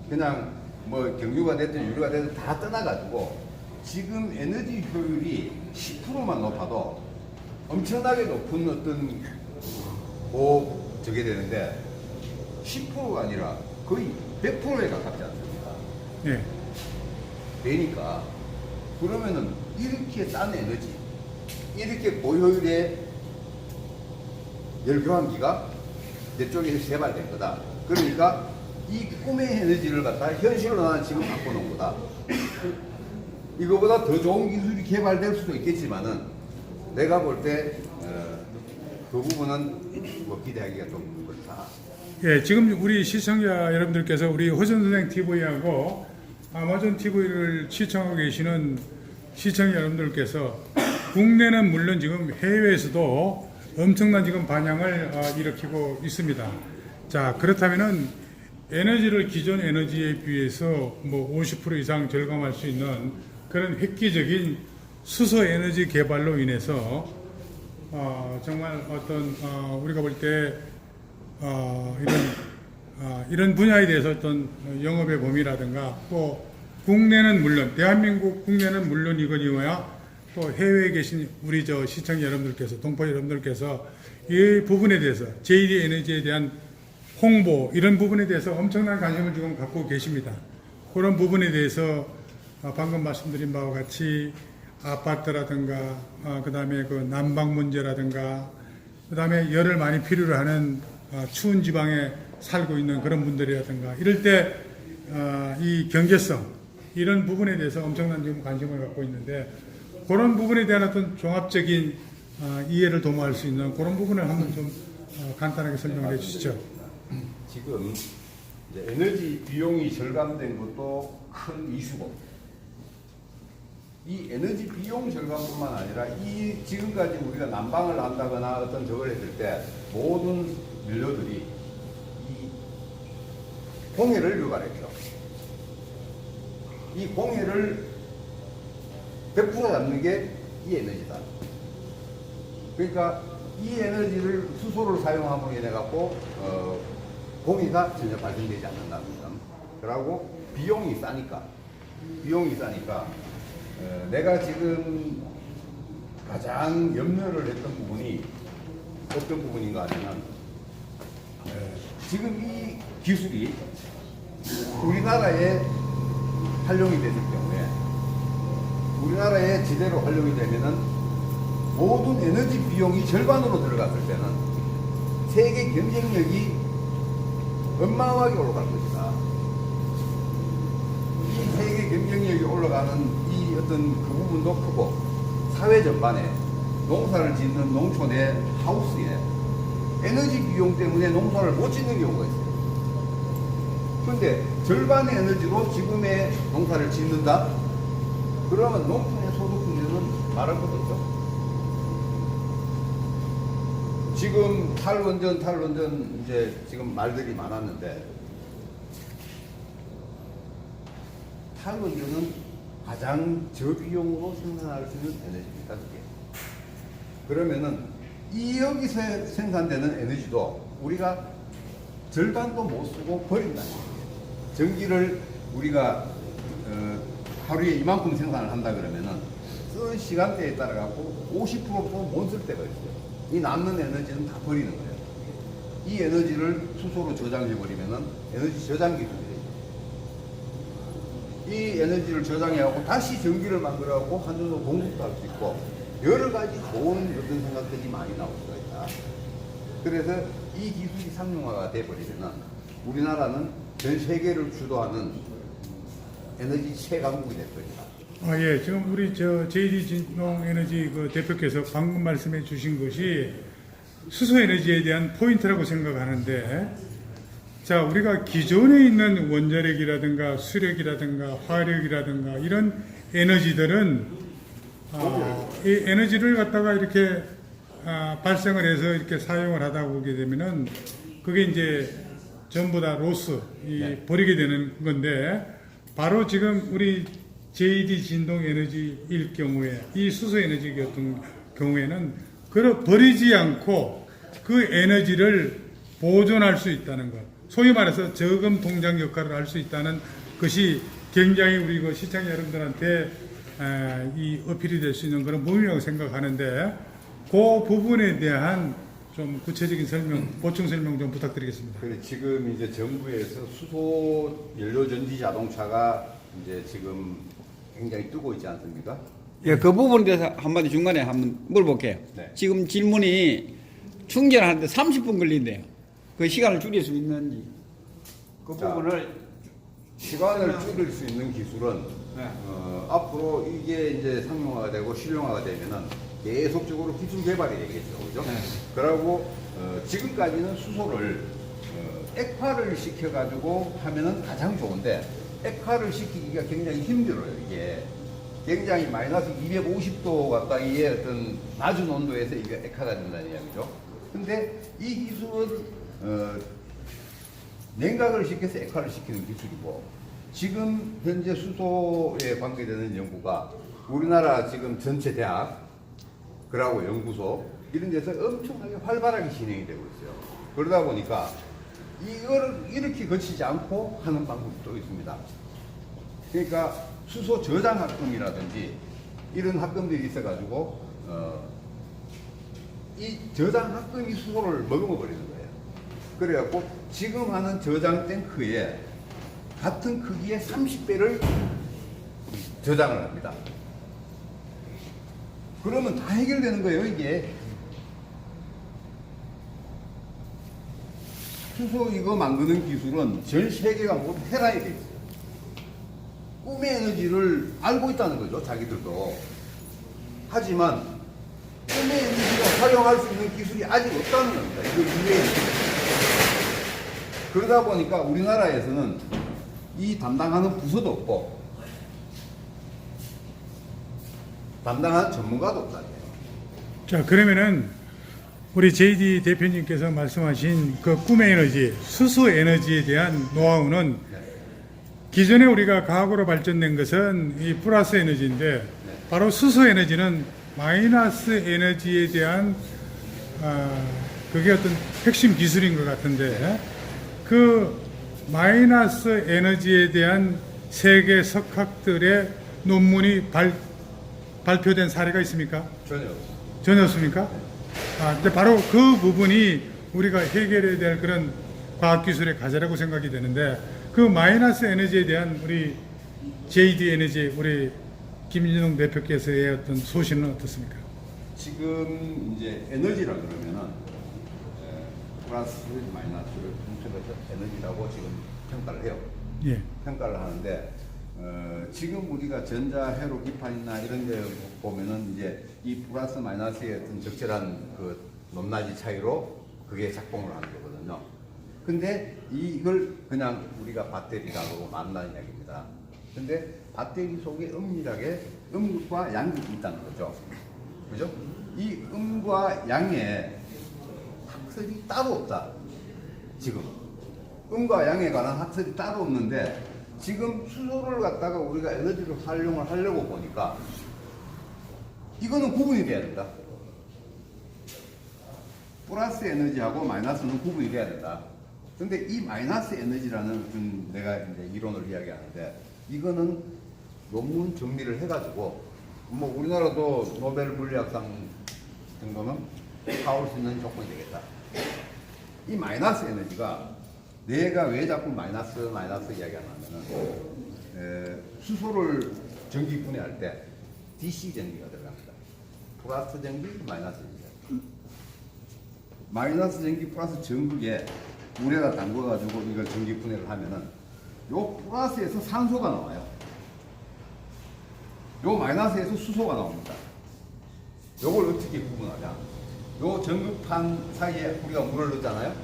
그냥 뭐 경유가 됐든 유류가 됐든 다 떠나가지고 지금 에너지 효율이 10%만 높아도 엄청나게 높은 어떤 저게 되는데 10%가 아니라 거의 100%에 가깝지 않습니까? 예. 되니까 그러면은 이렇게 싼 에너지, 이렇게 고효율의 열교환기가 내 쪽에서 개발된 거다. 그러니까 이 꿈의 에너지를 갖다 현실로 나는 지금 바꿔놓은 거다. 이거보다 더 좋은 기술이 개발될 수도 있겠지만은 내가 볼 때 그 부분은 뭐 기대하기가 좀 그렇다. 예, 지금 우리 시청자 여러분들께서 우리 호전선생 TV하고 아마존 TV를 시청하고 계시는 시청자 여러분들께서 국내는 물론 지금 해외에서도 엄청난 지금 반향을 일으키고 있습니다. 자, 그렇다면은 에너지를 기존 에너지에 비해서 뭐 50% 이상 절감할 수 있는 그런 획기적인 수소 에너지 개발로 인해서 정말 어떤 우리가 볼 때 이런 분야에 대해서 어떤 영업의 범위라든가 또 국내는 물론 대한민국 국내는 물론이거니와 또 해외에 계신 우리 시청자 여러분들께서 동포 여러분들께서 이 부분에 대해서 JD 에너지에 대한 홍보 이런 부분에 대해서 엄청난 관심을 지금 갖고 계십니다. 그런 부분에 대해서 방금 말씀드린 바와 같이 아파트라든가 그다음에 그 난방 문제라든가 그다음에 열을 많이 필요로 하는 추운 지방에 살고 있는 그런 분들이라든가 이럴 때 이 경제성 이런 부분에 대해서 엄청난 지금 관심을 갖고 있는데 그런 부분에 대한 어떤 종합적인 이해를 도모할 수 있는 그런 부분을 한번 좀 간단하게 설명해 주시죠. 지금 이제 에너지 비용이 절감된 것도 큰 이슈고 이 에너지 비용 절감뿐만 아니라 이 지금까지 우리가 난방을 한다거나 어떤 저걸 했을 때 모든 연료들이 이 공해를 유발했죠. 이 공해를 100% 잡는 게 이 에너지다. 그러니까 이 에너지를 수소를 사용함으로 인해 갖고 공해가 전혀 발생되지 않는다는 점. 그리고 비용이 싸니까 내가 지금 가장 염려를 했던 부분이 어떤 부분인가 하면 지금 이 기술이 우리나라에 활용이 됐을 경우에 우리나라에 제대로 활용이 되면은 모든 에너지 비용이 절반으로 들어갔을 때는 세계 경쟁력이 어마어마하게 올라갈 것이다. 이 세계 경쟁력이 올라가는 이 어떤 그 부분도 크고 사회 전반에 농사를 짓는 농촌의 하우스에 에너지 비용 때문에 농사를 못 짓는 경우가 있어요. 그런데 절반의 에너지로 지금의 농사를 짓는다? 그러면 농촌의 소득 문제는 말할 것도 없죠. 지금 탈원전 이제 지금 말들이 많았는데 탈원전은 가장 저비용으로 생산할 수 있는 에너지입니다. 그게. 그러면은 이 여기서 생산되는 에너지도 우리가 절반도 못 쓰고 버린다는 거예요. 전기를 우리가 하루에 이만큼 생산을 한다 그러면은 쓰는 시간대에 따라 갖고 50%도 못 쓸 때가 있어요. 이 남는 에너지는 다 버리는 거예요. 이 에너지를 수소로 저장해 버리면은 에너지 저장 기술이 돼요. 이 에너지를 저장해갖고 다시 전기를 만들어갖고 한전으로 공급도 할 수 있고 여러 가지 좋은 어떤 생각들이 많이 나올 수가 있다. 그래서 이 기술이 상용화가 돼버리면은 우리나라는 전 세계를 주도하는 에너지 최강국이 될 것이다. 예, 지금 우리 JD 진동에너지 그 대표께서 방금 말씀해 주신 것이 수소에너지에 대한 포인트라고 생각하는데, 자, 우리가 기존에 있는 원자력이라든가 수력이라든가 화력이라든가 이런 에너지들은 이 에너지를 갖다가 이렇게 발생을 해서 이렇게 사용을 하다 보게 되면은 그게 이제 전부 다 로스, 버리게 되는 건데, 바로 지금 우리 JD 진동 에너지일 경우에 이 수소 에너지 같은 경우에는 버리지 않고 그 에너지를 보존할 수 있다는 것, 소위 말해서 저금 통장 역할을 할 수 있다는 것이 굉장히 우리 그 시청자 여러분들한테 이 어필이 될 수 있는 그런 부분이라고 생각하는데, 그 부분에 대한 좀 구체적인 설명, 보충 설명 좀 부탁드리겠습니다. 그래, 지금 이제 정부에서 수소 연료 전지 자동차가 이제 지금 굉장히 뜨고 있지 않습니까? 예, 그 부분에 대해서 한마디 중간에 한번 물어볼게요. 네. 지금 질문이 충전하는데 30분 걸린대요. 그 시간을 줄일 수 있는지. 그 자, 부분을 시간을 줄일 수 있는 기술은 네. 앞으로 이게 이제 상용화가 되고 실용화가 되면은 계속적으로 기술 개발이 되겠죠, 그죠? 네. 그러고 지금까지는 수소를 액화를 시켜가지고 하면은 가장 좋은데 액화를 시키기가 굉장히 힘들어요. 이게 굉장히 마이너스 250도 가까이의 어떤 낮은 온도에서 이게 액화가 된다는 이야기죠. 근데 이 기술은 냉각을 시켜서 액화를 시키는 기술이고, 지금 현재 수소에 관계되는 연구가 우리나라 지금 전체 대학, 그러고 연구소, 이런 데서 엄청나게 활발하게 진행이 되고 있어요. 그러다 보니까 이걸 이렇게 거치지 않고 하는 방법이 또 있습니다. 그러니까 수소 저장 합금이라든지 이런 합금들이 있어가지고 이 저장 합금이 수소를 머금어 버리는 거예요. 그래갖고 지금 하는 저장 탱크에 같은 크기의 30배를 저장을 합니다. 그러면 다 해결되는 거예요, 이게. 수소 이거 만드는 기술은 전 세계가 모두 해라에 돼 있어요. 꿈의 에너지를 알고 있다는 거죠, 자기들도. 하지만 꿈의 에너지가 활용할 수 있는 기술이 아직 없다는 겁니다. 이거 이외에. 그러다 보니까 우리나라에서는 이 담당하는 부서도 없고 담당하는 전문가도 없다는 거예요. 자, 그러면은 우리 JD 대표님께서 말씀하신 그 꿈의 에너지, 수소 에너지에 대한 노하우는 기존에 우리가 과학으로 발전된 것은 이 플러스 에너지인데 바로 수소 에너지는 마이너스 에너지에 대한 그게 어떤 핵심 기술인 것 같은데 그 마이너스 에너지에 대한 세계 석학들의 논문이 발표된 사례가 있습니까? 전혀 없어요. 전혀 없습니까? 근데 바로 그 부분이 우리가 해결해야 될 그런 과학기술의 과제라고 생각이 되는데 그 마이너스 에너지에 대한 우리 JD 에너지 우리 김진웅 대표께서의 어떤 소신은 어떻습니까? 지금 이제 에너지라 그러면은 플러스 마이너스를 통틀어서 에너지라고 지금 평가를 해요. 예. 평가를 하는데 지금 우리가 전자 회로 기판이나 이런 데 보면은 이제 이 플러스 마이너스의 어떤 적절한 그 높낮이 차이로 그게 작동을 하는 거거든요. 근데 이걸 그냥 우리가 배터리라고 만나는 이야기입니다. 근데 배터리 속에 은밀하게 음과 양이 있다는 거죠. 그죠? 이 음과 양의 학설이 따로 없다. 지금 음과 양에 관한 학설이 따로 없는데 지금 수소를 갖다가 우리가 에너지로 활용을 하려고 보니까 이거는 구분이 돼야 된다. 플러스 에너지하고 마이너스는 구분이 돼야 된다. 근데 이 마이너스 에너지라는 내가 이제 이론을 이야기하는데 이거는 논문 정리를 해가지고 뭐 우리나라도 노벨 물리학상 정도는 사올 수 있는 조건이 되겠다. 이 마이너스 에너지가 내가 왜 자꾸 마이너스 이야기하냐면은 수소를 전기 분해할 때 DC 전기가 들어갑니다. 플러스 전기, 마이너스 전기. 마이너스 전기 플러스 전극에 물에다 담궈가지고 이걸 전기 분해를 하면은 요 플러스에서 산소가 나와요. 요 마이너스에서 수소가 나옵니다. 요걸 어떻게 구분하냐? 요 전극판 사이에 우리가 물을 넣잖아요.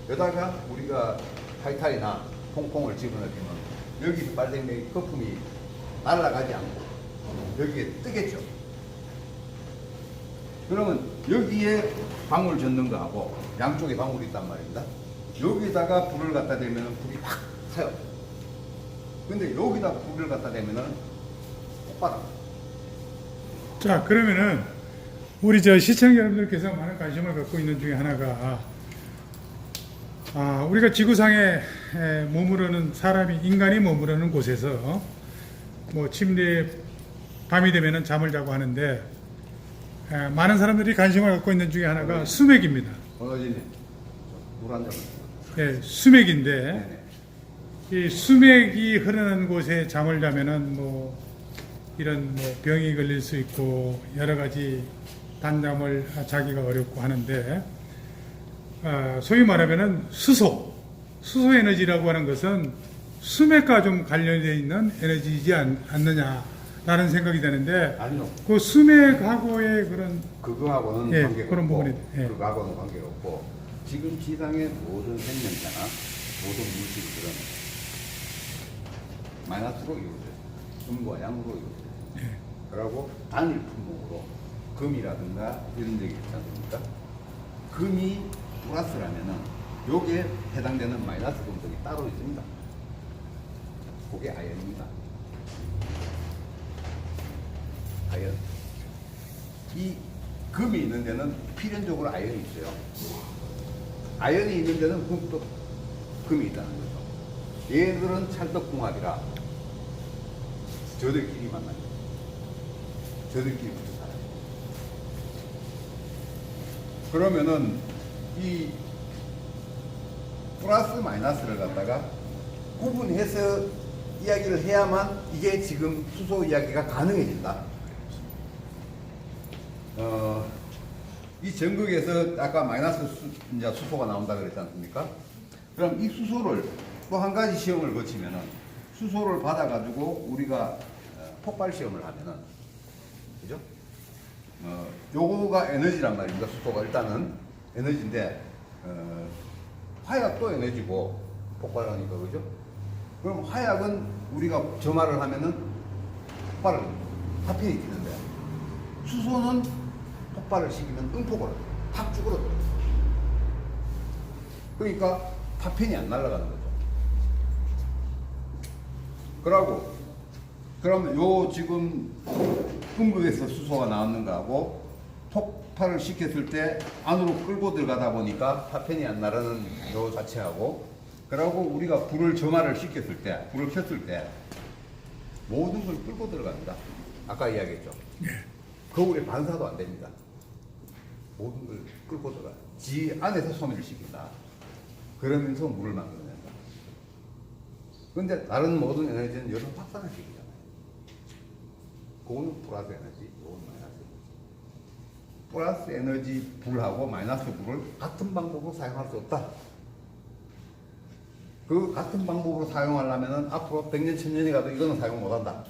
여기다가 우리가 타이타이나 콩콩을 집어넣으면 여기 빨대의 거품이 날아가지 않고 여기에 뜨겠죠. 그러면 여기에 방울 젓는 거하고 양쪽에 방울이 있단 말입니다. 여기다가 불을 갖다 대면 불이 확 타요. 근데 여기다 불을 갖다 대면은 폭발합니다. 자, 그러면은 우리 저 시청자 여러분들께서 많은 관심을 갖고 있는 중에 하나가 우리가 지구상에 머무르는 사람이 인간이 머무르는 곳에서 뭐 침대에 밤이 되면은 잠을 자고 하는데 많은 사람들이 관심을 갖고 있는 중에 하나가 수맥입니다. 원어진님 물 한 잔. 예, 수맥인데 이 수맥이 흐르는 곳에 잠을 자면은 뭐 이런 뭐 병이 걸릴 수 있고 여러 가지 단잠을 자기가 어렵고 하는데 소위 말하면은 수소 에너지라고 하는 것은 수맥과 좀 관련되어 있는 에너지이지 않느냐라는 생각이 되는데 아니요. 그 수맥하고의 그런 그거하고는 예, 관계가 그런 없고 부분이, 예. 그거하고는 관계가 없고 지금 지상의 모든 생명체나 모든 물질들은 마이너스로 이루어져요. 음과 양으로 이루어져요. 예. 그리고 단일 품목으로 금이라든가 이런 데 있지 않습니까? 금이 플러스라면은 여기에 해당되는 마이너스 금속이 따로 있습니다. 그게 아연입니다. 아연. 이 금이 있는 데는 필연적으로 아연이 있어요. 아연이 있는 데는 또 금이 있다는 거죠. 얘들은 찰떡궁합이라 저들끼리 만나요. 저들끼리 붙어 살아요. 그러면은 이 플러스 마이너스를 갖다가 구분해서 이야기를 해야만 이게 지금 수소 이야기가 가능해진다. 이 전극에서 아까 마이너스 이제 수소가 나온다 그랬지 않습니까? 그럼 이 수소를 또 한 가지 시험을 거치면은 수소를 받아가지고 우리가 폭발 시험을 하면은 그죠? 요거가 에너지란 말입니다. 수소가 일단은 에너지인데 화약도 에너지고 폭발하니까 그죠? 그럼 화약은 우리가 점화를 하면은 폭발을 파편이 뛰는데 수소는 폭발을 시키면 응폭을 확 쭈그러들어요. 그러니까 파편이 안 날아가는 거죠. 그러면 요 지금 끈극에서 수소가 나왔는 거하고 폭발을 시켰을 때 안으로 끌고 들어가다 보니까 파편이 안 나르는 요 자체하고 그러고 우리가 불을 점화를 시켰을 때 불을 켰을 때 모든 걸 끌고 들어갑니다. 아까 이야기했죠. 거울에 반사도 안 됩니다. 모든 걸 끌고 들어가. 지 안에서 소멸을 시킨다. 그러면서 물을 만들어낸다. 그런데 다른 모든 에너지는 열을 확산을 시키잖아요. 그거는 플러스 에너지, 이건 마이너스 에너지. 플러스 에너지 불하고 마이너스 불을 같은 방법으로 사용할 수 없다. 그 같은 방법으로 사용하려면 앞으로 100년, 1000년이 가도 이거는 사용 못한다.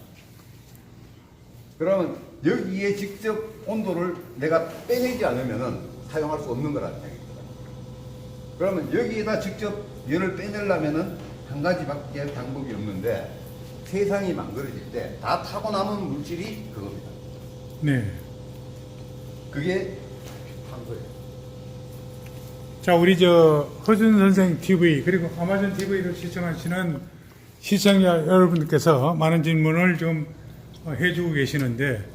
그러면 여기에 직접 온도를 내가 빼내지 않으면 사용할 수 없는 거라는 얘기입니다. 그러면 여기에다 직접 열을 빼내려면 한 가지밖에 방법이 없는데 세상이 망가질 때 다 타고 남은 물질이 그겁니다. 네. 그게 탄소예요. 자, 우리 허준 선생 TV 그리고 아마존 TV를 시청하시는 시청자 여러분들께서 많은 질문을 좀 해주고 계시는데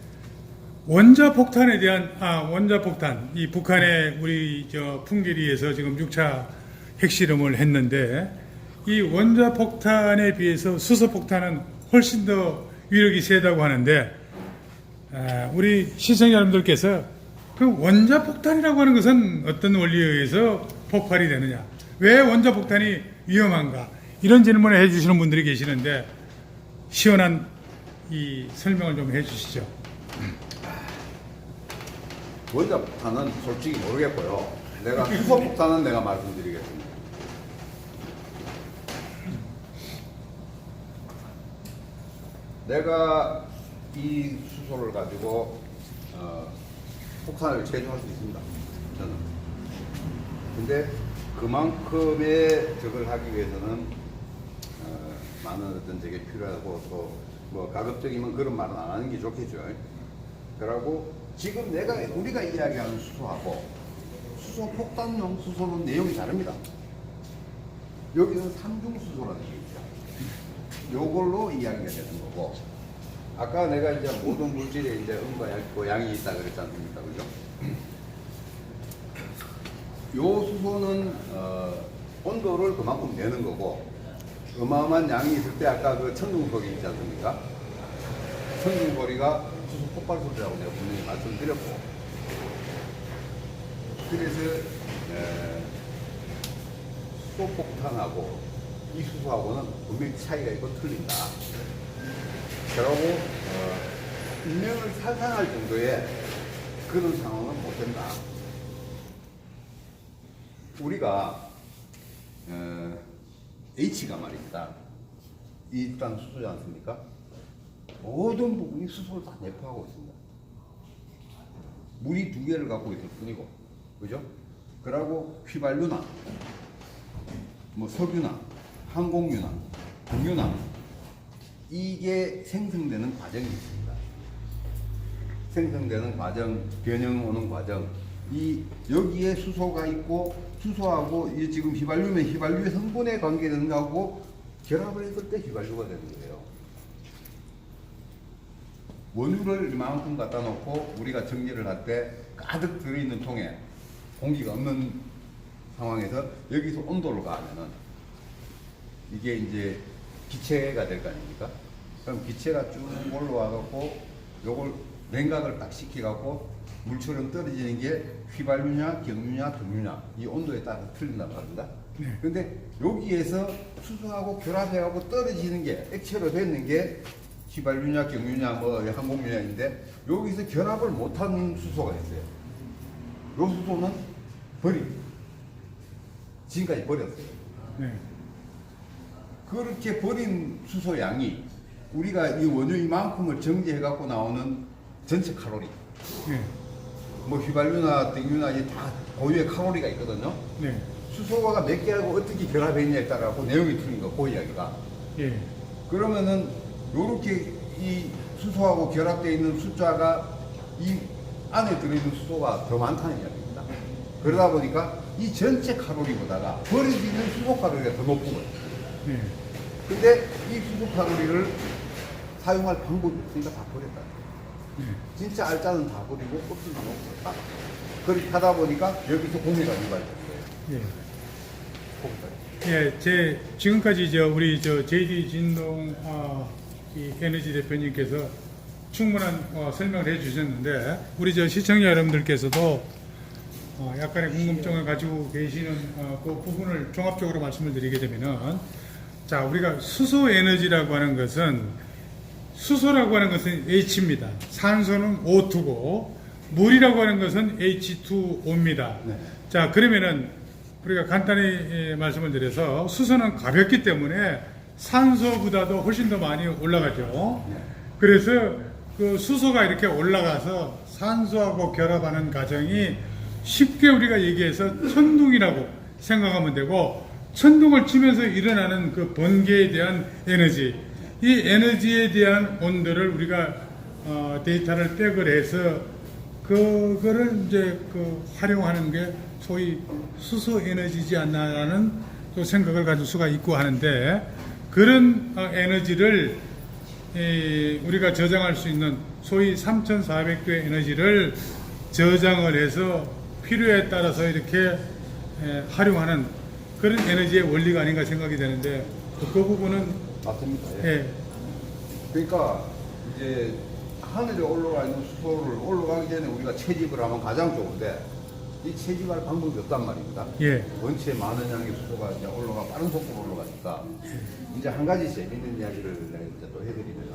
원자폭탄에 대한 원자폭탄 이 북한의 우리 풍계리에서 지금 6차 핵실험을 했는데 이 원자폭탄에 비해서 수소폭탄은 훨씬 더 위력이 세다고 하는데 우리 시청자 여러분들께서 그 원자폭탄이라고 하는 것은 어떤 원리에 의해서 폭발이 되느냐, 왜 원자폭탄이 위험한가, 이런 질문을 해주시는 분들이 계시는데 시원한 이 설명을 좀 해주시죠. 원자폭탄은 솔직히 모르겠고요. 내가 수소폭탄은 내가 말씀드리겠습니다. 내가 이 수소를 가지고 폭탄을 제조할 수 있습니다. 저는. 근데 그만큼의 적을 하기 위해서는 많은 어떤 적이 필요하고 또 뭐 가급적이면 그런 말은 안 하는 게 좋겠죠. 그러고 지금 우리가 이야기하는 수소하고 수소 폭탄용 수소는 내용이 다릅니다. 여기는 삼중수소라는 게 있죠. 요걸로 이야기가 되는 거고, 아까 내가 이제 모든 물질에 이제 음과 양이 있다 그랬지 않습니까? 그죠? 요 수소는 온도를 그만큼 내는 거고, 어마어마한 양이 있을 때 아까 그 천둥소리 있지 않습니까? 천둥소리가 수소 폭발 소리라고 내가 분명히 말씀드렸고, 그래서 수소폭탄하고 이 수소하고는 분명히 차이가 있고 틀린다. 그러고 인명을 살상할 정도의 그런 상황은 못 된다. 우리가 H가 말입니다. 이 일단 수소지 않습니까? 모든 부분이 수소를 다 내포하고 있습니다. 물이 두 개를 갖고 있을 뿐이고, 그죠? 그러고 휘발유나, 뭐 석유나, 항공유나, 공유나, 이게 생성되는 과정이 있습니다. 생성되는 과정, 변형 오는 과정, 여기에 수소가 있고, 수소하고 이 지금 휘발유면 휘발유의 성분에 관계되는 거하고 결합을 했을 때 휘발유가 되는 거예요. 원유를 이만큼 갖다 놓고 우리가 정제를 할 때 가득 들어있는 통에 공기가 없는 상황에서 여기서 온도를 가하면은 이게 이제 기체가 될 거 아닙니까? 그럼 기체가 쭉 올라와 갖고 요걸 냉각을 딱 시켜 갖고 물처럼 떨어지는 게 휘발유냐, 경유냐, 등유냐 이 온도에 따라 틀린단 말입니다. 네. 근데 여기에서 수소하고 결합해 갖고 떨어지는 게 액체로 되는 게 휘발유냐, 경유냐, 뭐 항공유냐인데 여기서 결합을 못하는 수소가 있어요. 요 수소는 지금까지 버렸어요. 네. 그렇게 버린 수소 양이 우리가 이 원유 이만큼을 정제해 갖고 나오는 전체 칼로리, 네. 뭐 휘발유나 등유나 이 다 고유의 칼로리가 있거든요. 네. 수소가 몇 개하고 어떻게 결합했냐에 따라 고 내용이 틀린 거, 그 이야기가. 예. 그러면은 요렇게 이 수소하고 결합되어 있는 숫자가 이 안에 들어있는 수소가 더 많다는 이야기입니다. 그러다 보니까 이 전체 칼로리보다가 버려지는 수소 칼로리가 더 높은 거예요. 네. 근데 이 수소 칼로리를 사용할 방법이 없으니까 다 버렸다. 네. 진짜 알짜는 다 버리고 껍질만 놓고 딱. 그렇게 하다 보니까 여기서 공해가 유발됐어요. 예. 거기까지. 예, 지금까지 우리 JD 진동 이 에너지 대표님께서 충분한 설명을 해주셨는데 우리 시청자 여러분들께서도 약간의 궁금증을 가지고 계시는 그 부분을 종합적으로 말씀을 드리게 되면은 자 우리가 수소 에너지라고 하는 것은 수소라고 하는 것은 H입니다. 산소는 O2고 물이라고 하는 것은 H2O입니다. 네. 자 그러면은 우리가 간단히 말씀을 드려서 수소는 가볍기 때문에 산소보다도 훨씬 더 많이 올라가죠. 그래서 그 수소가 이렇게 올라가서 산소하고 결합하는 과정이 쉽게 우리가 얘기해서 천둥이라고 생각하면 되고 천둥을 치면서 일어나는 그 번개에 대한 에너지 이 에너지에 대한 온도를 우리가 데이터를 백을 해서 그거를 이제 활용하는 게 소위 수소 에너지지 않나라는 또 생각을 가질 수가 있고 하는데 그런 에너지를 우리가 저장할 수 있는 소위 3,400도의 에너지를 저장을 해서 필요에 따라서 이렇게 활용하는 그런 에너지의 원리가 아닌가 생각이 되는데 그 부분은 맞습니다. 예. 그러니까 이제 하늘에 올라가 있는 수소를 올라가기 전에 우리가 채집을 하면 가장 좋은데 이 채집할 방법이 없단 말입니다. 예. 원체 많은 양의 수소가 이제 빠른 속도로 올라가니까 이제 한 가지 재밌는 이야기를 내가 이제 또 해드리면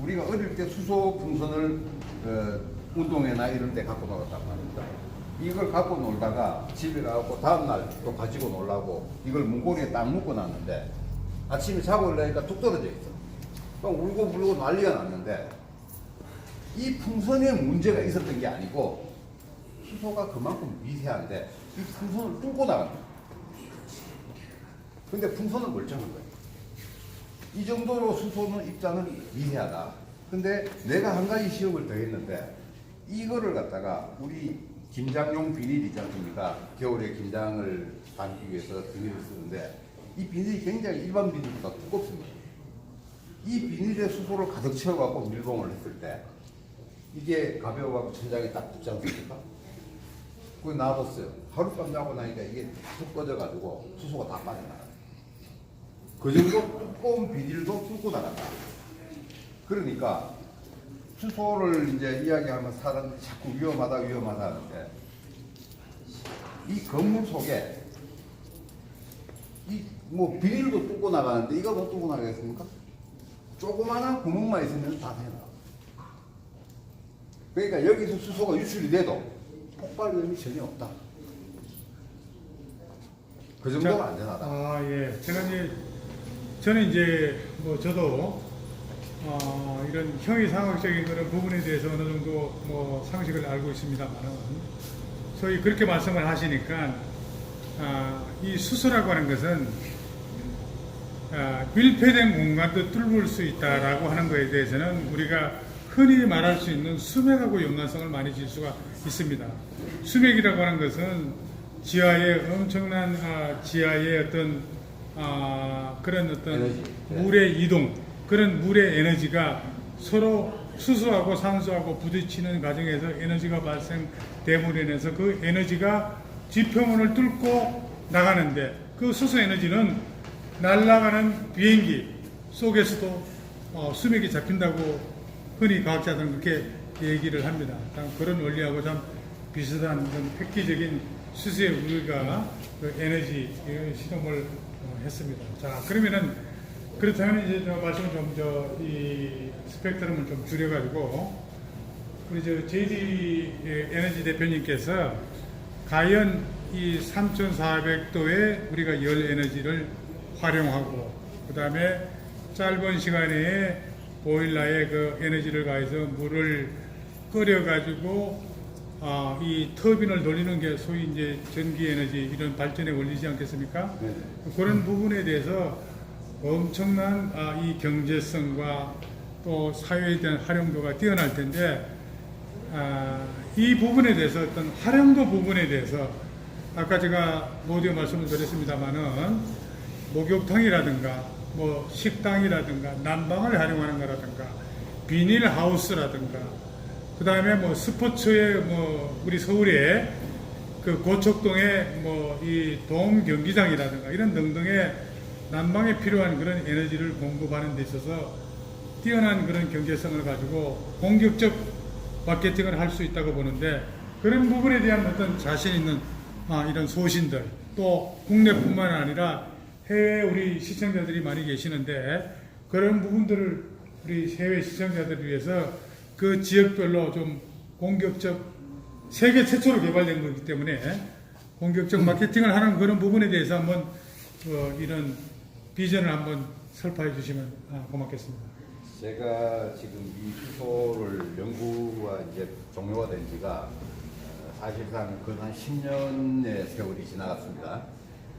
우리가 어릴 때 수소 풍선을 운동회나 이런 데 갖고 놀았단 말입니다. 이걸 갖고 놀다가 집에 가고 다음날 또 가지고 놀라고 이걸 문고리에 딱 묶어놨는데 아침에 자고 일어나니까 뚝 떨어져 있어. 그럼 울고 불고 난리가 났는데 이 풍선에 문제가 있었던 게 아니고 수소가 그만큼 미세한데 이 풍선을 뚫고 나간 거야. 근데 풍선은 멀쩡한 거야. 이 정도로 수소는 입자는 미세하다. 근데 내가 한 가지 시험을 더 했는데 이거를 갖다가 우리 김장용 비닐 있지 않습니까? 겨울에 김장을 담기 위해서 비닐을 쓰는데 이 비닐이 굉장히 일반 비닐보다 두껍습니다. 이 비닐에 수소를 가득 채워갖고 밀봉을 했을 때 이게 가벼워갖고 천장에 딱 붙지 않습니까? 그걸 놔뒀어요. 하룻밤 자고 나니까 이게 툭 꺼져가지고 수소가 다 빠져나가요. 그 정도 두꺼운 비닐도 뚫고 나간다. 그러니까 수소를 이제 이야기하면 사람들이 자꾸 위험하다 하는데 이 건물 속에 이 뭐 비닐도 뚫고 나가는데 이거 못 뚫고 나가겠습니까? 조그마한 구멍만 있으면 다 되나. 그러니까 여기서 수소가 유출이 돼도 폭발 위험이 전혀 없다. 그 정도가 안전하다. 예. 저는 이제 저도 이런 형이상학적인 그런 부분에 대해서 어느 정도 상식을 알고 있습니다만은 소위 그렇게 말씀을 하시니까 이 수소라고 하는 것은 밀폐된 공간도 뚫을 수 있다라고 하는 것에 대해서는 우리가 흔히 말할 수 있는 수맥하고 연관성을 많이 질 수가 있습니다. 수맥이라고 하는 것은 지하의 엄청난 지하의 어떤 그런 어떤 에너지. 물의 이동 그런 물의 에너지가 서로 수소하고 산소하고 부딪히는 과정에서 에너지가 발생됨으로 인해서 그 에너지가 지표면을 뚫고 나가는데 그 수소 에너지는 날아가는 비행기 속에서도 수맥이 잡힌다고 흔히 과학자들은 그렇게 얘기를 합니다. 참 그런 원리하고 참 비슷한 그런 획기적인 수소에 우리가 그 에너지 실험을 했습니다. 자, 그러면은 그렇다면 이제 저 말씀을 이 스펙트럼을 좀 줄여가지고 우리 저 JD 에너지 대표님께서 과연 이 3,400도의 우리가 열 에너지를 활용하고 그 다음에 짧은 시간에 보일러에 그 에너지를 가해서 물을 끓여가지고 이 터빈을 돌리는 게 소위 이제 전기 에너지 이런 발전의 원리지 않겠습니까? 네. 그런 부분에 대해서 엄청난 이 경제성과 또 사회에 대한 활용도가 뛰어날 텐데 이 부분에 대해서 어떤 활용도 부분에 대해서 아까 제가 모두 말씀을 드렸습니다만은 목욕탕이라든가 뭐 식당이라든가 난방을 활용하는 거라든가 비닐하우스라든가 그 다음에 뭐 스포츠에 뭐 우리 서울에 그 고척동에 뭐 이 돔 경기장이라든가 이런 등등의 난방에 필요한 그런 에너지를 공급하는 데 있어서 뛰어난 그런 경제성을 가지고 공격적 마케팅을 할 수 있다고 보는데 그런 부분에 대한 어떤 자신 있는 이런 소신들 또 국내뿐만 아니라 해외 우리 시청자들이 많이 계시는데 그런 부분들을 우리 해외 시청자들을 위해서 그 지역별로 좀 공격적 세계 최초로 개발된 거기 때문에 공격적 마케팅을 하는 그런 부분에 대해서 한번 이런 비전을 한번 설파해 주시면 고맙겠습니다. 제가 지금 이 수소를 연구가 이제 종료가 된 지가 사실상 거의 한 10년의 세월이 지나갔습니다.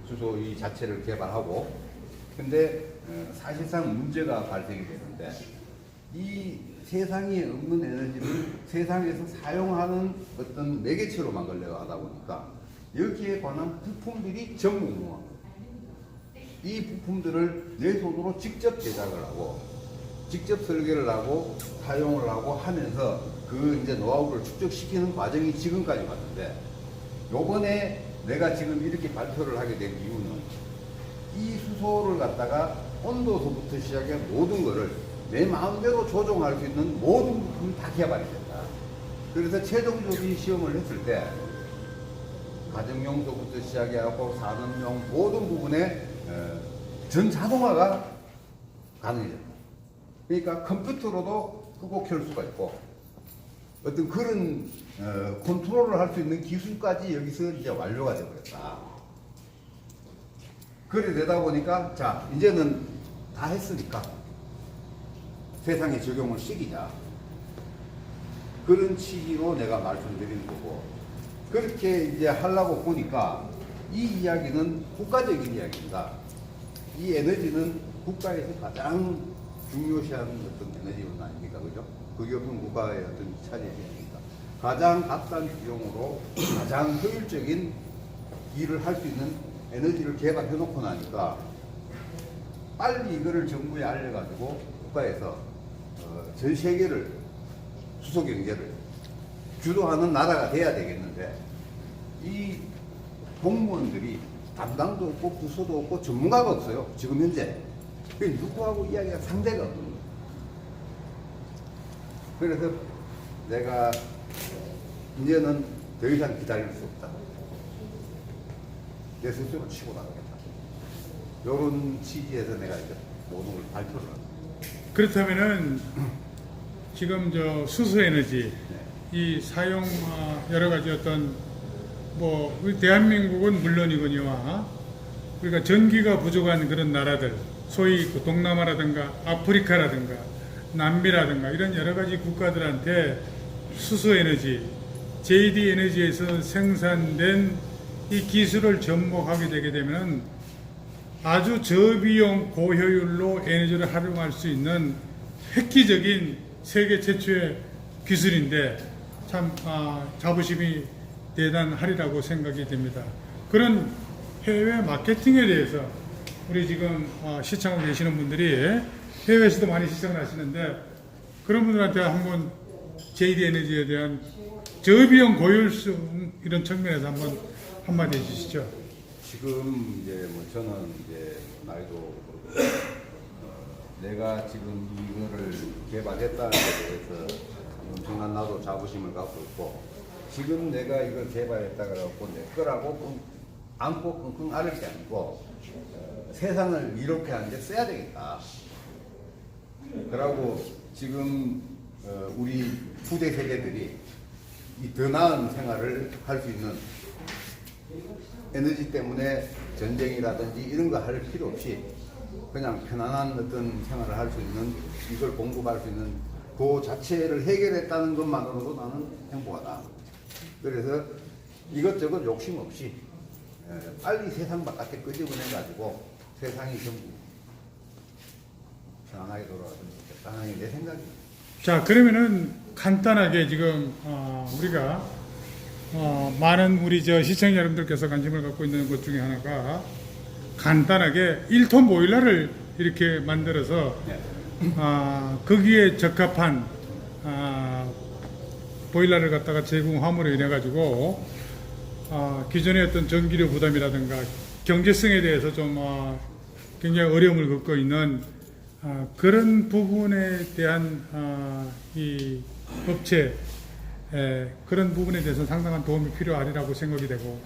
수소 이 자체를 개발하고 근데 사실상 문제가 발생이 되는데 이 세상에 없는 에너지를 세상에서 사용하는 어떤 매개체로 만들려고 하다 보니까 여기에 관한 부품들이 전무후무합니다. 이 부품들을 내 손으로 직접 제작을 하고 직접 설계를 하고 사용을 하고 하면서 그 이제 노하우를 축적시키는 과정이 지금까지 왔는데 요번에 내가 지금 이렇게 발표를 하게 된 이유는 이 수소를 갖다가 온도서부터 시작해 모든 거를 내 마음대로 조종할 수 있는 모든 부품이 다 개발이 된다. 그래서 최종적인 시험을 했을 때 가정용서부터 시작해갖고 산업용 모든 부분에 전 자동화가 가능이 된다. 그러니까 컴퓨터로도 끄고 켤 수가 있고 어떤 그런 컨트롤을 할 수 있는 기술까지 여기서 이제 완료가 되어버렸다. 그래 되다 보니까 자 이제는 다 했으니까 세상에 적용을 시키자. 그런 취지로 내가 말씀드리는 거고 그렇게 이제 하려고 보니까 이 이야기는 국가적인 이야기입니다. 이 에너지는 국가에서 가장 중요시하는 어떤 에너지원 아닙니까? 그죠? 그게 없는 국가의 어떤 차지입니까? 가장 값싼 비용으로 가장 효율적인 일을 할 수 있는 에너지를 개발해 놓고 나니까 빨리 이거를 정부에 알려가지고 국가에서 전 세계를 수소 경제를 주도하는 나라가 돼야 되겠는데 이 공무원들이 담당도 없고 부서도 없고 전문가가 없어요. 지금 현재. 누구하고 이야기가 상대가 없는 거예요. 그래서 내가 이제는 더 이상 기다릴 수 없다. 내 스스로 치고 나가겠다. 이런 취지에서 내가 이제 모든 걸 발표를 합니다. 그렇다면은 지금 저 수소 에너지 이 사용 여러 가지 어떤 뭐 우리 대한민국은 물론이거니와 우리가 전기가 부족한 그런 나라들 소위 그 동남아라든가 아프리카라든가 남미라든가 이런 여러 가지 국가들한테 수소 에너지 JD 에너지에서 생산된 이 기술을 접목하게 되게 되면 아주 저비용 고효율로 에너지를 활용할 수 있는 획기적인 세계 최초의 기술인데 참 자부심이 대단하리라고 생각이 됩니다. 그런 해외 마케팅에 대해서 우리 지금 시청하고 계시는 분들이 해외에서도 많이 시청을 하시는데 그런 분들한테 한번 JD 에너지에 대한 저비용 고효율성 이런 측면에서 한번 한마디 해주시죠. 지금 이제 뭐 저는 이제 나이도 그렇고 내가 지금 이거를 개발했다는 데 대해서 엄청난 나도 자부심을 갖고 있고 지금 내가 이걸 개발했다 그래갖고 내 거라고 안고 끙끙 앓을 게 아니고 세상을 이렇게 하는데 써야 되겠다. 그러고 지금 우리 후대 세대들이 이 더 나은 생활을 할 수 있는 에너지 때문에 전쟁이라든지 이런 거 할 필요 없이 그냥 편안한 어떤 생활을 할 수 있는 이걸 공급할 수 있는 그 자체를 해결했다는 것만으로도 나는 행복하다. 그래서 이것저것 욕심 없이 빨리 세상 바깥에 끄집어내가지고 세상이 전부 편안하게 돌아가면 좋겠다는 게 내 생각입니다. 자, 그러면은 간단하게 지금 우리가 많은 우리 저 시청자 여러분들께서 관심을 갖고 있는 것 중에 하나가 간단하게 1톤 보일러를 이렇게 만들어서 네. 거기에 적합한 보일러를 갖다가 제공 화물로 인해 가지고 기존의 어떤 전기료 부담이라든가 경제성에 대해서 좀 굉장히 어려움을 겪고 있는 그런 부분에 대한 이 업체 그런 부분에 대해서 상당한 도움이 필요하리라고 생각이 되고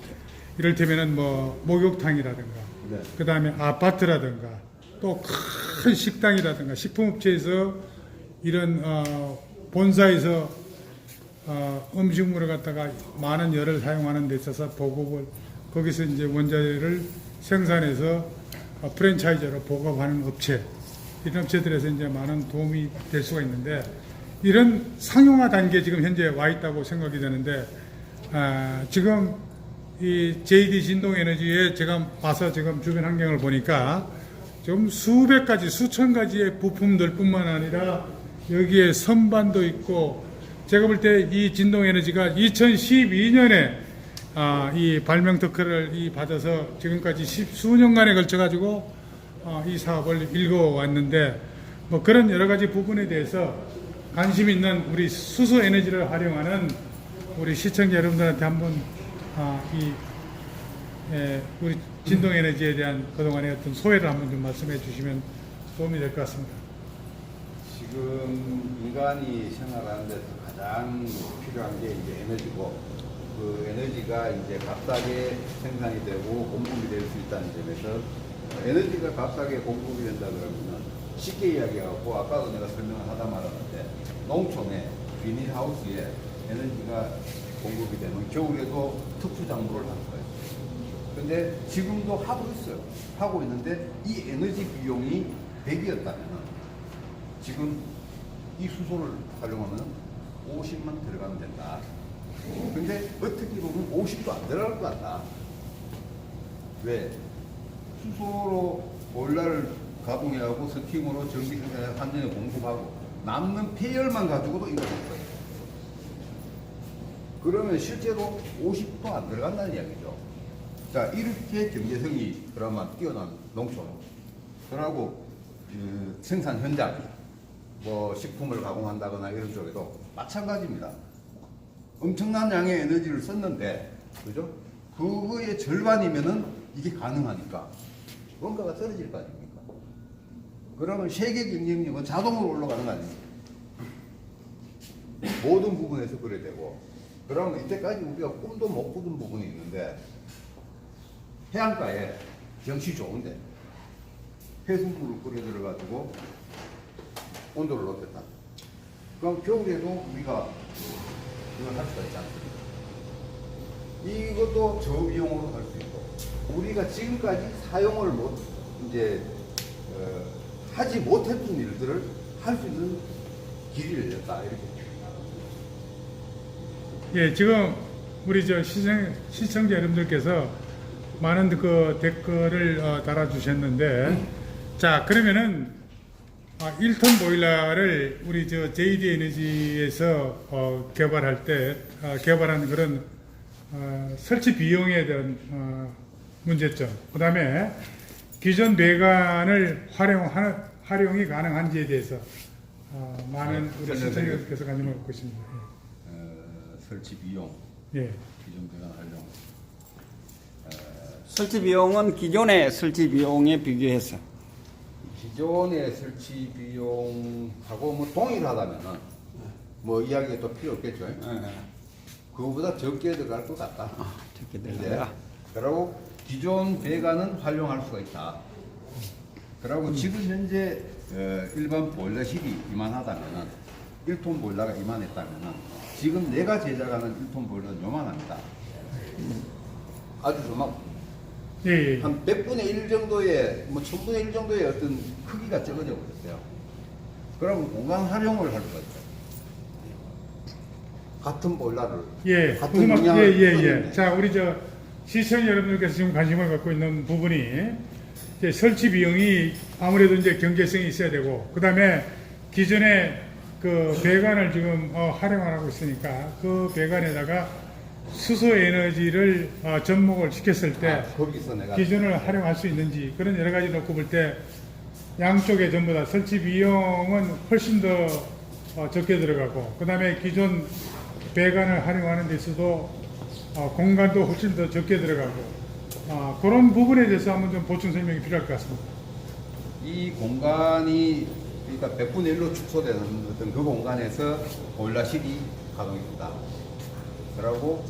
이를테면은 뭐 목욕탕이라든가 네. 그 다음에 아파트라든가 또 큰 식당이라든가 식품업체에서 이런 본사에서 음식물을 갖다가 많은 열을 사용하는 데 있어서 보급을 거기서 이제 원자재를 생산해서 프랜차이저로 보급하는 업체 이런 업체들에서 이제 많은 도움이 될 수가 있는데 이런 상용화 단계에 지금 현재 와 있다고 생각이 되는데 지금 이 JD 진동에너지에 제가 와서 지금 주변 환경을 보니까 좀 수백 가지 수천 가지의 부품들 뿐만 아니라 여기에 선반도 있고 제가 볼 때 이 진동에너지가 2012년에 이 발명 특허를 받아서 지금까지 수년간에 걸쳐 가지고 이 사업을 일궈왔는데 뭐 그런 여러 가지 부분에 대해서 관심 있는 우리 수소 에너지를 활용하는 우리 시청자 여러분들한테 한번 우리 진동 에너지에 대한 그동안의 어떤 소회를 한번 좀 말씀해 주시면 도움이 될 것 같습니다. 지금 인간이 생활하는 데서 가장 필요한 게 이제 에너지고 그 에너지가 이제 값싸게 생산이 되고 공급이 될 수 있다는 점에서 에너지가 값싸게 공급이 된다 그러면 쉽게 이야기하고 아까도 내가 설명을 하다 말았는데 농촌에 비닐하우스에 에너지가 공급이 되면 겨울에도 특수 장부를 하는 거예요. 근데 지금도 하고 있어요. 하고 있는데 이 에너지 비용이 100이었다면 지금 이 수소를 활용하면 50만 들어가면 된다. 근데 어떻게 보면 50도 안 들어갈 것 같다. 왜? 수소로 보일러를 가동해하고 스팀으로 전기 생산해서 한전에 공급하고 남는 폐열만 가지고도 이걸 할 거예요. 그러면 실제로 50도 안 들어간다는 이야기죠. 자, 이렇게 경제성이 그나마 뛰어난 농촌, 그러고 생산 현장, 뭐 식품을 가공한다거나 이런 쪽에도 마찬가지입니다. 엄청난 양의 에너지를 썼는데, 그죠? 그거의 절반이면은 이게 가능하니까 원가가 떨어질 거 아닙니까? 그러면 세계 경쟁력은 자동으로 올라가는 거 아닙니까? 모든 부분에서 그래 되고, 그러면 이때까지 우리가 꿈도 못 꾸던 부분이 있는데, 해안가에 경치 좋은데 해수물을 끓여 들어가지고 온도를 높였다. 그럼 겨울에도 우리가 이걸 할 수가 있지 않습니까? 이것도 저비용으로 할 수 있고 우리가 지금까지 사용을 하지 못했던 일들을 할 수 있는 길이 열렸다 이렇게. 예, 지금 우리 저 시청자 여러분들께서 많은 그 댓글을 달아주셨는데, 자, 그러면은 1톤 보일러를 우리 저 JD 에너지에서 개발할 때 개발한 그런 설치 비용에 대한 문제점, 그 다음에 기존 배관을 활용이 가능한지에 대해서 많은 우리 설명 시청자님께서 관심을 갖고 있습니다. 설치 비용, 예. 기존 배관 활용. 설치 비용은 기존의 설치 비용에 비교해서 기존의 설치 비용하고 뭐 동일하다면은 뭐 이야기가 또 필요 없겠죠. 그거보다 적게 들어갈 것 같다. 적게 네. 들어가. 그리고 기존 배관은 활용할 수가 있다. 그리고 지금 현재 일반 보일러실이 이만하다면은 1톤 보일러가 이만했다면은 지금 내가 제작하는 1톤 보일러는 요만합니다. 아주 조막 예, 예. 한 100분의 1 정도의 뭐 1000분의 1 정도의 어떤 크기가 적어져 버렸어요. 그러면 공간 활용을 할 수가 있죠. 같은 보일러를 예, 같은 음악, 용량을 예, 예, 쓰는데 예. 자, 우리 시청 여러분들께서 지금 관심을 갖고 있는 부분이 이제 설치 비용이 아무래도 이제 경제성이 있어야 되고, 그 다음에 기존에 그 배관을 지금 활용하고 있으니까 그 배관에다가 수소 에너지를 접목을 시켰을 때 거기서 내가 기존을 활용할 수 있는지 그런 여러 가지 놓고 볼 때 양쪽에 전부 다 설치 비용은 훨씬 더 적게 들어가고, 그 다음에 기존 배관을 활용하는 데 있어도 공간도 훨씬 더 적게 들어가고, 그런 부분에 대해서 한번 좀 보충 설명이 필요할 것 같습니다. 이 공간이 그러니까 100분의 1로 축소되는 어떤 그 공간에서 보일러실이 가동이 된다. 그리고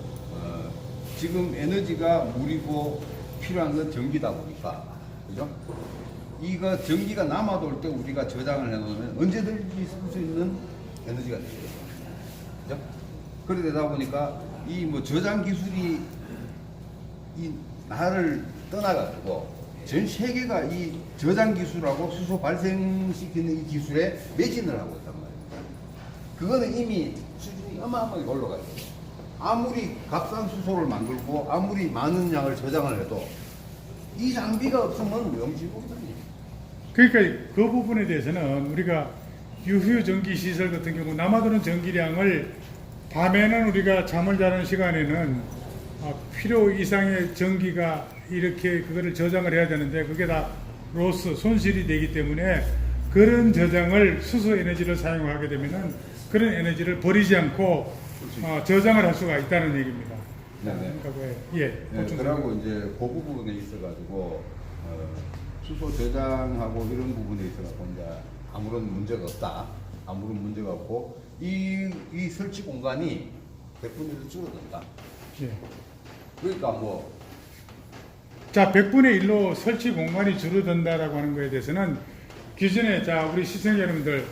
지금 에너지가 물이고 필요한 건 전기다 보니까, 그죠? 이거 전기가 남아돌 때 우리가 저장을 해놓으면 언제든지 쓸 수 있는 에너지가 되죠. 그죠? 그래 되다 보니까 이 뭐 저장 기술이 이 나라를 떠나가지고 전 세계가 이 저장 기술하고 수소 발생시키는 이 기술에 매진을 하고 있단 말입니다. 그거는 이미 수준이 어마어마하게 올라가 있어요. 아무리 값싼 수소를 만들고 아무리 많은 양을 저장을 해도 이 장비가 없으면 명실공히. 그러니까 그 부분에 대해서는 우리가 유휴 전기 시설 같은 경우 남아도는 전기량을 밤에는 우리가 잠을 자는 시간에는 필요 이상의 전기가 이렇게 그거를 저장을 해야 되는데 그게 다 로스 손실이 되기 때문에 그런 저장을 수소 에너지를 사용하게 되면은 그런 에너지를 버리지 않고 저장을 할 수가 있다는 얘기입니다. 네네. 그러니까 예. 그러고 이제 그 부분에 있어가지고 수소 저장하고 이런 부분에 있어가지고 이제 아무런 문제가 없다. 아무런 문제가 없고 이 설치 공간이 100분의 1로 줄어든다. 예. 그러니까 뭐 자, 100분의 1로 설치 공간이 줄어든다라고 하는 거에 대해서는 기존에 자 우리 시청자 여러분들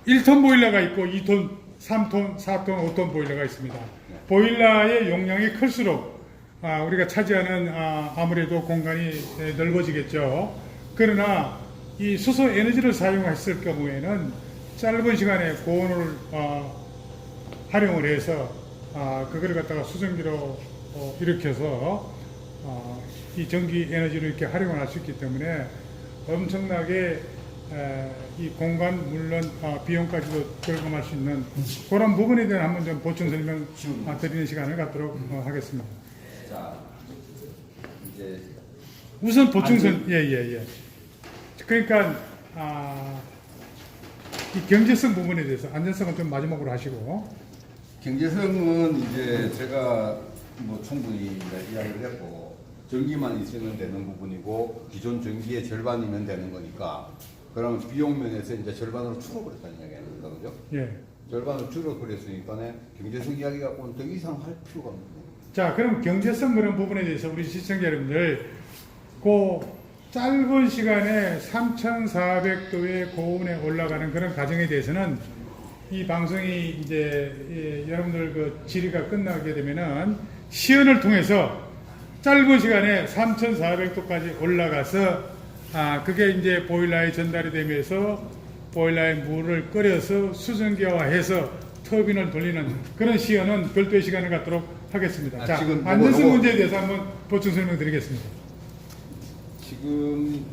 1톤 보일러가 있고 2톤, 3톤, 4톤, 5톤 보일러가 있습니다. 보일러의 용량이 클수록 우리가 차지하는 아무래도 공간이 넓어지겠죠. 그러나 이 수소 에너지를 사용했을 경우에는 짧은 시간에 고온을 활용을 해서 그걸 갖다가 수증기로 일으켜서 이 전기 에너지를 이렇게 활용을 할 수 있기 때문에 엄청나게 이 공간 물론 비용까지도 절감할 수 있는 그런 부분에 대한 한번 좀 보충 설명 드리는 시간을 갖도록 하겠습니다. 자 이제 우선 보충 설명 예. 그러니까 이 경제성 부분에 대해서 안전성은 좀 마지막으로 하시고 경제성은 이제 제가 뭐 충분히 이야기를 했고 전기만 있으면 되는 부분이고 기존 전기의 절반이면 되는 거니까 그러면 비용 면에서 이제 절반으로 줄어버렸다는 이야기입니다, 그죠? 예. 절반으로 줄어버렸으니까 경제성 이야기 갖고는 더 이상 할 필요가 없는 거예요. 자, 그럼 경제성 그런 부분에 대해서 우리 시청자 여러분들 그 짧은 시간에 3,400도의 고온에 올라가는 그런 과정에 대해서는 이 방송이 이제 여러분들 그 질의가 끝나게 되면은 시연을 통해서 짧은 시간에 3,400도까지 올라가서 그게 이제 보일러에 전달이 되면서 보일러에 물을 끓여서 수증기화해서 터빈을 돌리는 그런 시연은 별도의 시간을 갖도록 하겠습니다. 자, 지금 안전성 문제에 대해서 한번 보충 설명드리겠습니다. 지금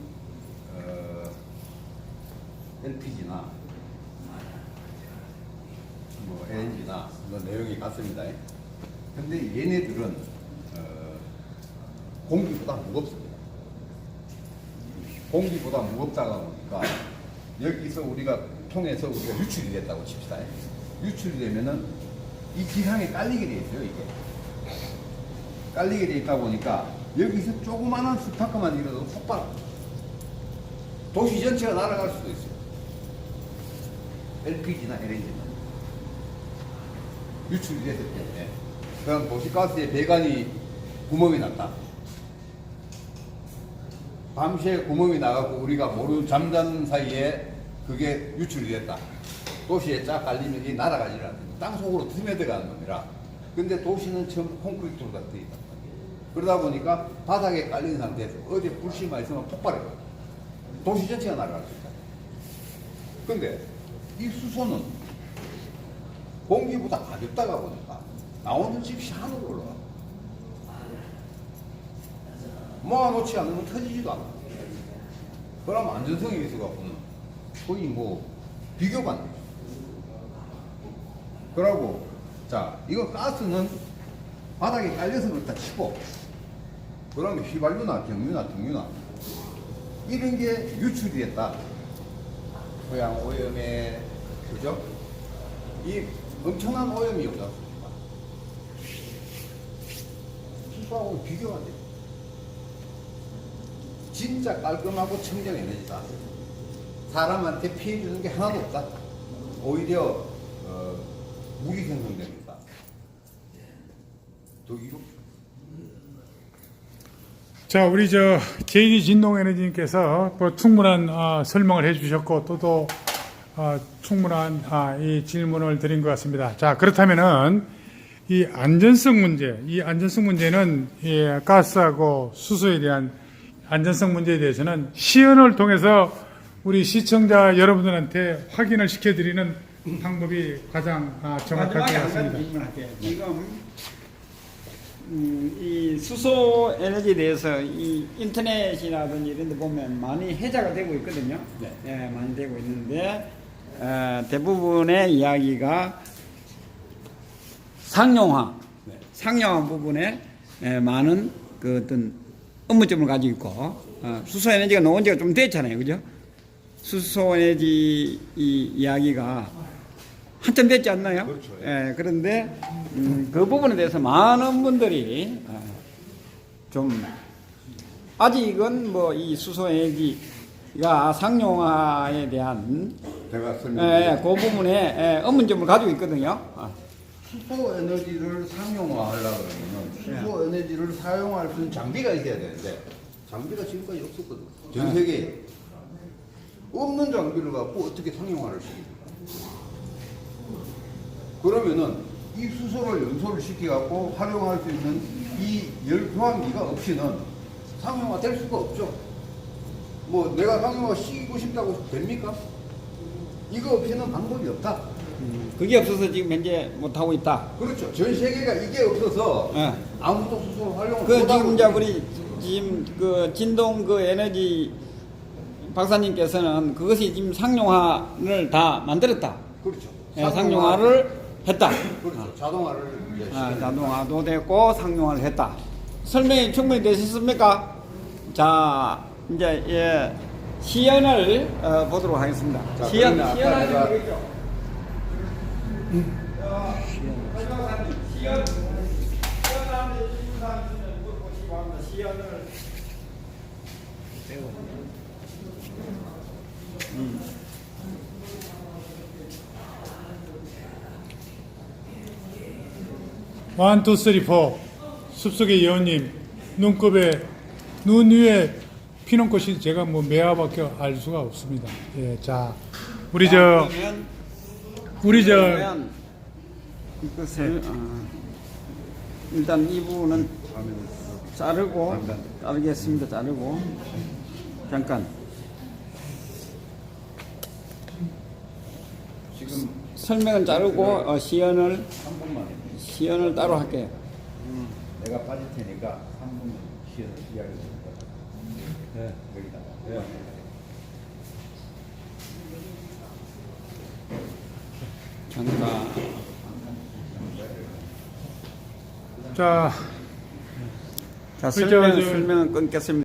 LPG나 뭐 LNG나 뭐 내용이 같습니다. 근데 얘네들은 공기보다 무겁습니다. 공기보다 무겁다가 보니까 여기서 우리가 통해서 우리가 유출이 됐다고 칩시다. 유출이 되면은 이 기상에 깔리게 돼 있어요, 이게. 깔리게 돼 있다 보니까 여기서 조그마한 스파크만 일어도 폭발. 도시 전체가 날아갈 수도 있어요. LPG나 LNG는 유출이 됐기 때문에. 그럼 도시가스의 배관이 구멍이 났다. 밤새 구멍이 나가고 우리가 모르는 잠자는 사이에 그게 유출이 됐다. 도시에 쫙 깔리면 이게 날아가지를 않는다. 땅 속으로 스며들어가는 놈이라. 근데 도시는 처음 콘크리트로 다 되어 있다. 그러다 보니까 바닥에 깔린 상태에서 어디 불씨만 있으면 폭발해요. 도시 전체가 날아갈 수 있다. 근데 이 수소는 공기보다 가볍다가 보니까 나오는 즉시 하늘로 올라가. 모아놓지 않으면 터지지도 않아. 그럼 안전성이 있어갖고는 거의 뭐 비교가 안 돼. 그러고 자 이거 가스는 바닥에 깔려서 그렇다 치고 그러면 휘발유나 경유나 등유나 이런 게 유출이 됐다. 토양 오염에 그죠? 이 엄청난 오염이 오지 않습니까? 수소하고 비교가 안 돼. 진짜 깔끔하고 청정 에너지다. 사람한테 피해 주는 게 하나도 없다. 오히려 무기 생성됩니다. 더 이롭죠. 자, 우리 JD 진동에너지님께서 뭐 충분한 설명을 해주셨고 또 충분한 이 질문을 드린 것 같습니다. 자, 그렇다면은 이 안전성 문제는 이 가스하고 수소에 대한 안전성 문제에 대해서는 시연을 통해서 우리 시청자 여러분들한테 확인을 시켜드리는 방법이 가장 정확할 것 마지막에 한 가지 같습니다. 질문할게요. 지금 이 수소 에너지에 대해서 이 인터넷이라든지 이런 데 보면 많이 해자가 되고 있거든요. 네. 예, 많이 되고 있는데 대부분의 이야기가 상용화, 네. 상용화 부분에 많은 그 어떤 업무점을 가지고 있고 수소 에너지가 나온 지가 좀 됐잖아요, 그죠? 수소 에너지 이 이야기가 한참 됐지 않나요? 그렇죠. 예, 그런데 그 부분에 대해서 많은 분들이 좀 아직은 뭐 이 수소 에너지가 상용화에 대한 제가 설명드릴게요. 그 부분에 의문점을 가지고 있거든요. 수소 에너지를 상용화하려고 그러면 수소 에너지를 사용할 수 있는 장비가 있어야 되는데 장비가 지금까지 없었거든. 전 세계에 없는 장비를 갖고 어떻게 상용화를 시킵니까? 그러면은 이 수소를 연소를 시켜갖고 활용할 수 있는 이 열교환기가 없이는 상용화 될 수가 없죠. 뭐 내가 상용화 시키고 싶다고 됩니까? 이거 없이는 방법이 없다. 그게 없어서 지금 현재 못하고 있다. 그렇죠. 전 세계가 이게 없어서 예. 아무도 수소를 활용을 그 못하고 지금 이제 우리 지금 그 진동 그 에너지 박사님께서는 그것이 지금 상용화를 다 만들었다. 그렇죠. 상용화를 했다. 그렇죠. 자동화를 이제 시키는 자동화도 됐고 상용화를 했다. 설명이 충분히 되셨습니까? 자, 이제 시연을 보도록 하겠습니다. 자, 시연 그러면 아까 시연하는 내가- 거겠죠? 시연 시연하는 시연을 원, 투, 쓰리, 포. 숲속의 예언님, 눈 위에 피는 꽃이 제가 뭐 매화밖에 알 수가 없습니다. 예, 자, 그러면 이것을 일단 이 부분은 자르겠습니다. 자르고 잠깐 지금 설명은 자르고 시연을 한 번만 시연을 따로 할게요. 내가 빠질 테니까 한 번만 시연을 이야기해 줄까? 네. 여기다가. 네. 잠깐 자, 자 저- 설명은 끊겠습니다.